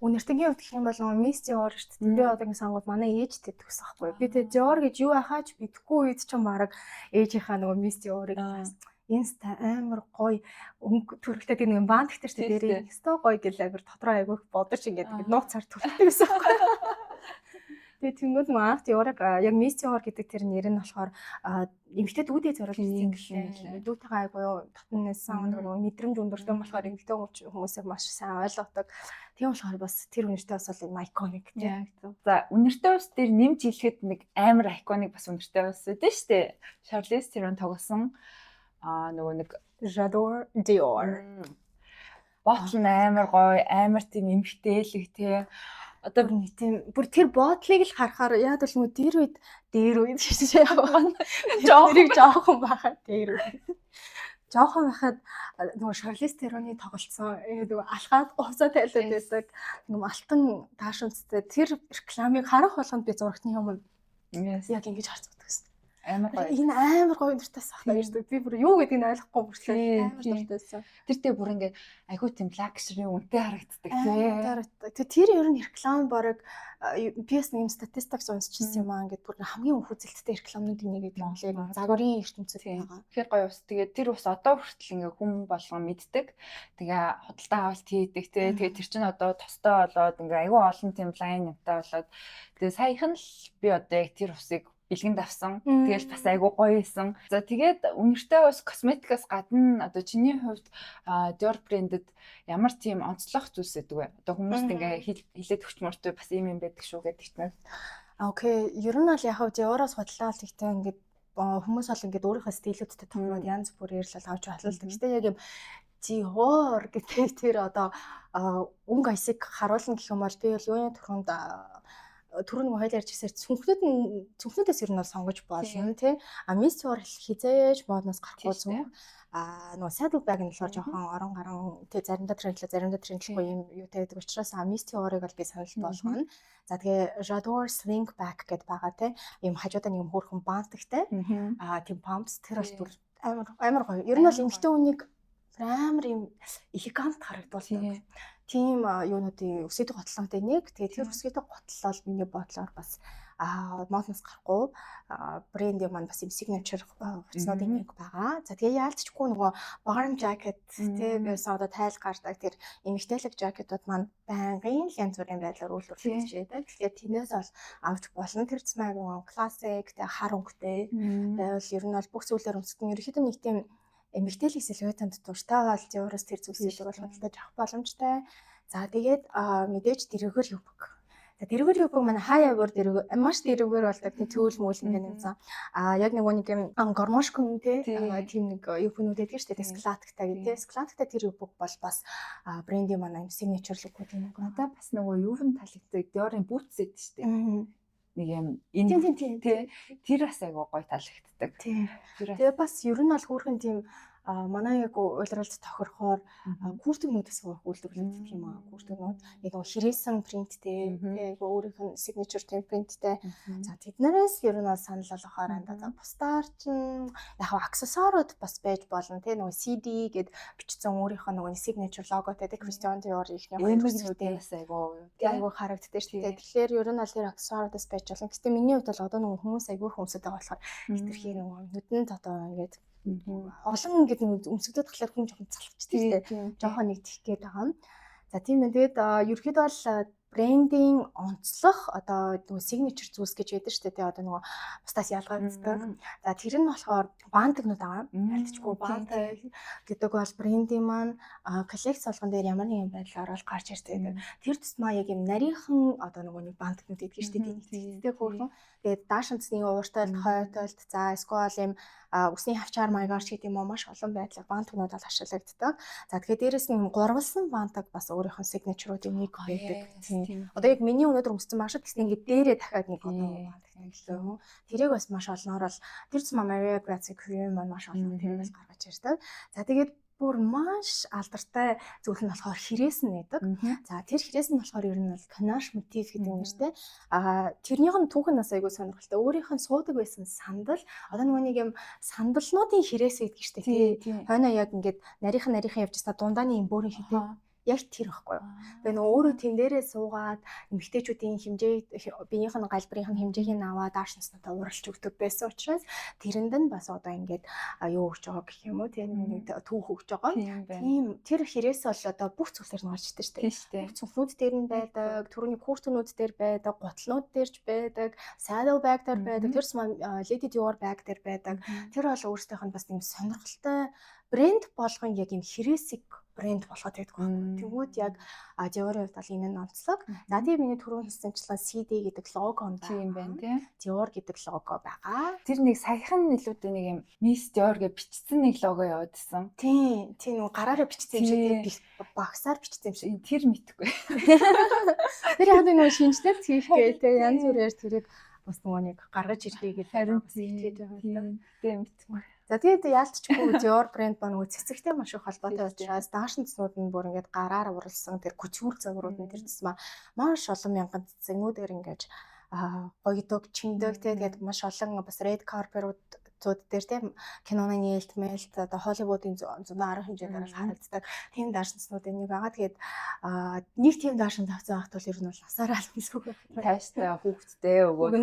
Үнэртгийн хувьд гэх юм бол Miss Dior шүү дээ. Би одоо ингэ сангууд манай ээжтэй төгс ахгүй. Би тэгээ Dior гэж юу ахаач бидэхгүй үед ч юм бараг ээжийнхаа нөгөө Miss Dior-ыг инста амар гоё өнгө төрөлтэй тийм нэг баанд ихтэй шүү дээ. Дээрээ инста гоё гэл амар дотроо айгүйх бодож ингээд нууц цаар төлдөг гэсэн юм байна. Тэгээ тэнгууд маа Dior-ыг яг Miss Dior гэдэг тэр нэр нь болохоор эмэгтэй дүүдээ зориулж ирсэн гэлээ. Дүүтэйгээ айгүй татнаас нөгөө мэдрэмж өндөртэй болохоор эмэгтэй хүмүүсийг маш сайн ойлгодог. Тийм болохоор бас тэр үнэртэй бас бол iconic тийм. За үнэртэй ус дээр нэмж хэлэхэд нэг амар iconic бас үнэртэй ус үүдэн шүү дээ. Charlize Theron тоглосон нөгөө нэг J'adore Dior. Ботл нь амар гоё, амар тийм эмгтээлэг тий. Одоо тийм бүр тэр бодлыг л харахаар яад бол нөгөө дээр үед шишээ яваа. Жоохон байхад дээр үед. Жоохон байхад нөгөө Charlize Theron-ы тоглолцсон нөгөө алхаад хувцас тайлаад байдаг. Нөгөө алтан таашинцтэй тэр рекламыг харах болгонд би зурагтны юм яг ингэж харцдаг гэсэн. Амар гоё. Энэ амар гоё нэртэйс ахлаа гэж би бүр юу гэдгийг нь ойлгохгүй бүртлээ амар нэртэйсэн. Тэр тэг бүр ингээд айгүй тийм luxury үнэтэй харагддаг тий. Тэр ер нь реклам бараг PS нэг статистик сонсчихсан юм аа ингээд бүр хамгийн их үзэлттэй рекламнуудын нэг гэдэг Монголын загварын ертөнцид байгаа. Тэгэхээр гоё ус. Тэгээд тэр ус одоо хүртэл ингээд хүн болгон мэддэг. Тэгээ худалдаа авалт хийдэг тий. Тэгээд тэр чинь одоо тостой болоод ингээд айгүй олон тийм лайн юмтай болоод тэгээ саяхан л би одоо яг тэр усыг бэлгэнд авсан. Тэгэл бас айгүй гоё исэн. За тэгээд үнэртэй ус косметикаас гадна одоо чиний хувьд Dior брэндэд ямар тийм онцлог зүйлс гэдэг вэ? Одоо хүмүүст ингээ хилээд өгчмөртэй бас юм байдаг шүү гэдэг чинь. Окей, ер нь бол яг Dior-оос бодлоо л ихтэй ингээд хүмүүс бол ингээд өөрийнхөө стилүүдтэй томроод янз бүрээр л авч баталдаг. Гэтэ яг юм Dior гэдэг тэр одоо өнгө аясыг харуулна гэх юм бол би бол юуны түрүүнд түрүүн нэг хоёул ярьжсээр цүнхнүүдээс ер нь бол сонгож болно тий. Miss Dior хизээж модноос гарахгүй зүг. Нөгөө saddle bag нь болохоор жоохон орон гарan тий заримдаа трендлэхгүй юм юутай гэдэг учраас Miss Dior-ыг бол би санал болгоно. За тэгээ J'adore sling bag гэдээ байгаа тий. Ийм хажуудаа нэг хөөрхөн бантагтай. Тийм pumps тэр бол амар гоё. Ер нь бол эмэгтэй хүнийг амар юм элегант харагдуулдаг. Тийм юунуудын өсөйдөг готлонтой нэг. Тэгээ тэр өсөйдөг готлол миний бодлоор бас модноос гарахгүй брендийн маань бас юм signature хувцснуудын нэг байгаа. За тэгээ яалтчгүй нөгөө warm jacket тий байсан одоо тайл гардаг тэр эмэгтэйлэг жакетууд маань байнгын янз бүрийн байдлаар үйлдвэрлэж байдаг. Тэгэхээр тэрнээс бол авч болно. Тэр цэмэг нөгөө classic тий хар өнгөтэй байвал ер нь бол бүх зүйлээр өмсгөн ерөөхдөө нэг тийм эмэгтэйлэг сэлвэтанд дуртай бол Dior-оос тэр зүйлсийг бол худалдаж авах боломжтой. За тэгээд мэдээж дэрэгэр юбг. За дэрэгэр юбг манай хаягаар маш дэрэгэр болдог тийм цөөл мөөл ингээд нэмсэн. Яг нэг юм гормошкон тийм нэг юбгнүүд байдаг шүү дээ. Складтай гэдэг. Складтай тэр юбг бол бас брендийн манай signature look юм. Надад бас нөгөө юувын таалагддаг Dior-ын boots гэдэг шүү дээ. Нэг юм энэ тий тэр бас айгуу гоё таалагддаг. Тэгээ бас ер нь бол хүүхэн тийм манай яг уйлралд тохирохоор гүртгнүүдээс үйлдвэрлэдэг юм аа. Гүртгнүүд яг хэрээсэн принттэй яг өөрийнх нь signature принттэй. За тэднээс ер нь бол санал болгохоор анда за бусдаар чинь яг аксессуарууд бас байж болно тий нөгөө CD гэд бичсэн өөрийнх нь нөгөө signature логотой тий Christian Dior ихний хоёр эмэгнүүдийн бас айгуу харагддаг шүү дээ. Тэгэхээр ер нь бол тэр аксессуаруудаас байж болно. Гэхдээ миний хувьд бол одоо нөгөө хүмүүс айгуу хүмүүсэд байгаа болохоор хитрхи нөгөө нүдэнд одоо ингээд олон ингээд өмсгдөд тахлаар хүн жоохон залхчихдаг шүү дээ. Жоохон нэг тих гээд байгаа юм. За тийм ээ. Тэгээд ерөөхдөө бол брендинг онцлох одоо нөгөө signature зүйлс гэж байдаг шүү дээ. Одоо нөгөө бусдаас ялгаагддаг. За тэр нь болохоор бантагнууд байгаа. Ялцчгүй бантаг гэдэг бол брендинг маань коллекц болгон дээр ямар нэгэн байдлаар бол гарч ирдэг. Тэр тусмаа яг юм нарийнхан одоо нөгөө нэг бантагнууд идэх шүү дээ. Тэгтээ хөөрхөн. Тэгээд даашинцны уурталт, хойтолт, за эсвэл юм усны хавчаар маягаар ч гэдэг юм уу маш олон байдлаар бантагнууд бол ашиглагддаг. За тэгэхээр дээрэс нь гурвалсан бантаг бас өөрийнх нь signature-уудын нэг байдаг. Одоо яг миний өнөөдөр өмссөн маш их гэсэн ингээд дээрээ дахиад нэг одоо бантаг. Тэрийг бас маш олноор бол тэр ч Maria Grazia cream маш олон тэрийг бас гаргаж ирдэг. За тэгээд бүр маш алдартай зүйл нь болохоор хэрээс нь байдаг. За тэр хэрээс нь болохоор ер нь бол канаш мотив гэдэг юм шүү дээ. Тэрнийх нь түүхэн нас айгуу сонирхолтой. Өөрийнх нь суудаг байсан сандал одоо нөгөө нэг юм сандалнуудын хэрээс байдаг шүү дээ. Хойно яг ингээд нарийнхан явж байгаа дундааны юм бөөрийн хэдий яг тэр ихгүй юу. Тэгээ нөгөө өөрөө тэн дээрээ суугаад эмэгтэйчүүдийн хэмжээ биеийнх нь галбирынх нь хэмжээг нь аваад даашнастай уралж өгдөг байсан учраас тэрэнд нь бас одоо ингээд юу өгч байгаа гэх юм уу тийм нэг түүх өгч байгаа. Тийм тэр хэрээс бол одоо бүх зүйлсээр нь гарч ирдэ шүү дээ. Бүх цүнхнүүд дээр нь байдаг, түрүүний куртнүүд дээр байдаг, готлнууд дээрч байдаг, saddle bag дээр байдаг, тэр Lady Dior bag дээр байдаг. Тэр бол өөрсдийнх нь бас нэг сонирхолтой брэнд болгон яг юм хэрээсийг брэнд болгоод байдаг байна. Тэгвэл яг Dior-ийн хувьд бол энэ нь онцлог. За тийм миний түрүүн хэлсэнчлэн CD гэдэг лого нь тийм байна тийм. Dior гэдэг лого байгаа. Тэр нэг саяхан нэлүүдээ нэг юм Miss Dior гэж бичсэн нэг лого яваадсан. Тийм нэг гараараа бичсэн юм шиг тийм багсаар бичсэн юм шиг. Тэр мэдхгүй. Тэр яг нэг шинжлэл хийх гээл янз бүрээр тэрийг бас нөгөө нэг гаргаж ирлээ гэж харин хэлээд байгаа. Тийм мэдхгүй. За тэгээд яалтчгүй Dior брэнд ба нөгөө цэцэгтэй маш их холбоотой учраас даашинцнууд нь бүр ингээд гараар уралсан тэр couture загварууд нь тэр тусмаа маш олон мянган цэцэгнүүдээр ингээд гоёдог, чиндэг тэгээд маш олон бас red carpet-ууд дээр тийм киноны нээлт мэлт одоо Холливуудын 110 хэмжээгээр харагддаг тийм даашинцнуудын нэг байгаа. Тэгээд нэг тийм даашин тавцсан ахт бол ер нь бол насаараа л эсвэл тааштай хүүхдтэй өгөөд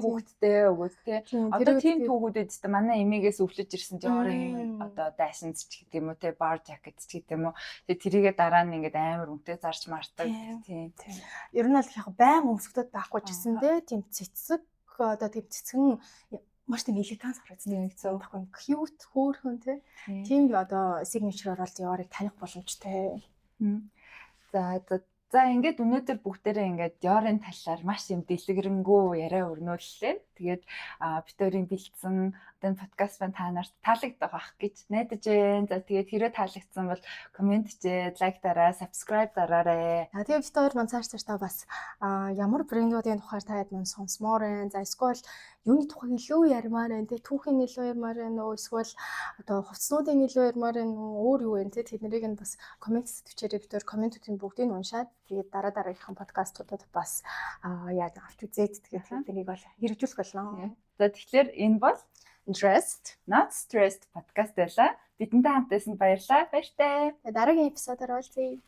хүүхдтэй өгөөд тийм одоо тийм түүхүүдэд тест манай эмээгээс өвлөж ирсэн Dior-ын одоо даашинц ч гэдэг юм уу те bar jacket ч гэдэг юм уу тэгээд тэрийгээ дараа нь ингээд амар үнэтэй зарч мардаг тийм ер нь бол яг байнга өмсгдөд байхгүй ч гэсэн тийм цэцэг одоо тийм цэцгэн маш тийм элеганс харагдсан гэсэн тохиом cute хөөрхөн тийм одоо signature-оор бол Dior-ыг таних боломжтой. За ингээд өнөөдөр бүгдээрээ ингээд Dior-ын талаар маш юм дэлгэрэнгүй яриа өрнүүллээ. Тэгээд бид хоёрын бэлдсэн одоо подкаст байна та нарт таалагдах бах гэж найдаж байна. За тэгээд хэрэг таалагдсан бол комент хийжээ, лайк дараа, subscribe дараарай. Тэгээд бид хоёр маань цаашдаа бас ямар брендүүдийн тухайар таад маань сонсмоор байна. За эсвэл юуны тухай илүү ярмаар байна те түүхийн илүү ярмаар байна уу эсвэл одоо хувцснуудын илүү ярмаар байна уу өөр юу вэ те тэднийг нь бас комент сэдвчээрээ бид хоёр комментүүдийн бүгдийг нь уншаад тэгээд дараагийнхаа подкастуудад бас яаж авч үзээд тэгээд тэднийг бол хэрэгжүүлэх болно. За тэгэхээр энэ бол Dressed Not Stressed подкаст байлаа. Бидэнтэй хамт байсан баярлалаа. Баяртай. Дараагийн эпизодоор уулзъя.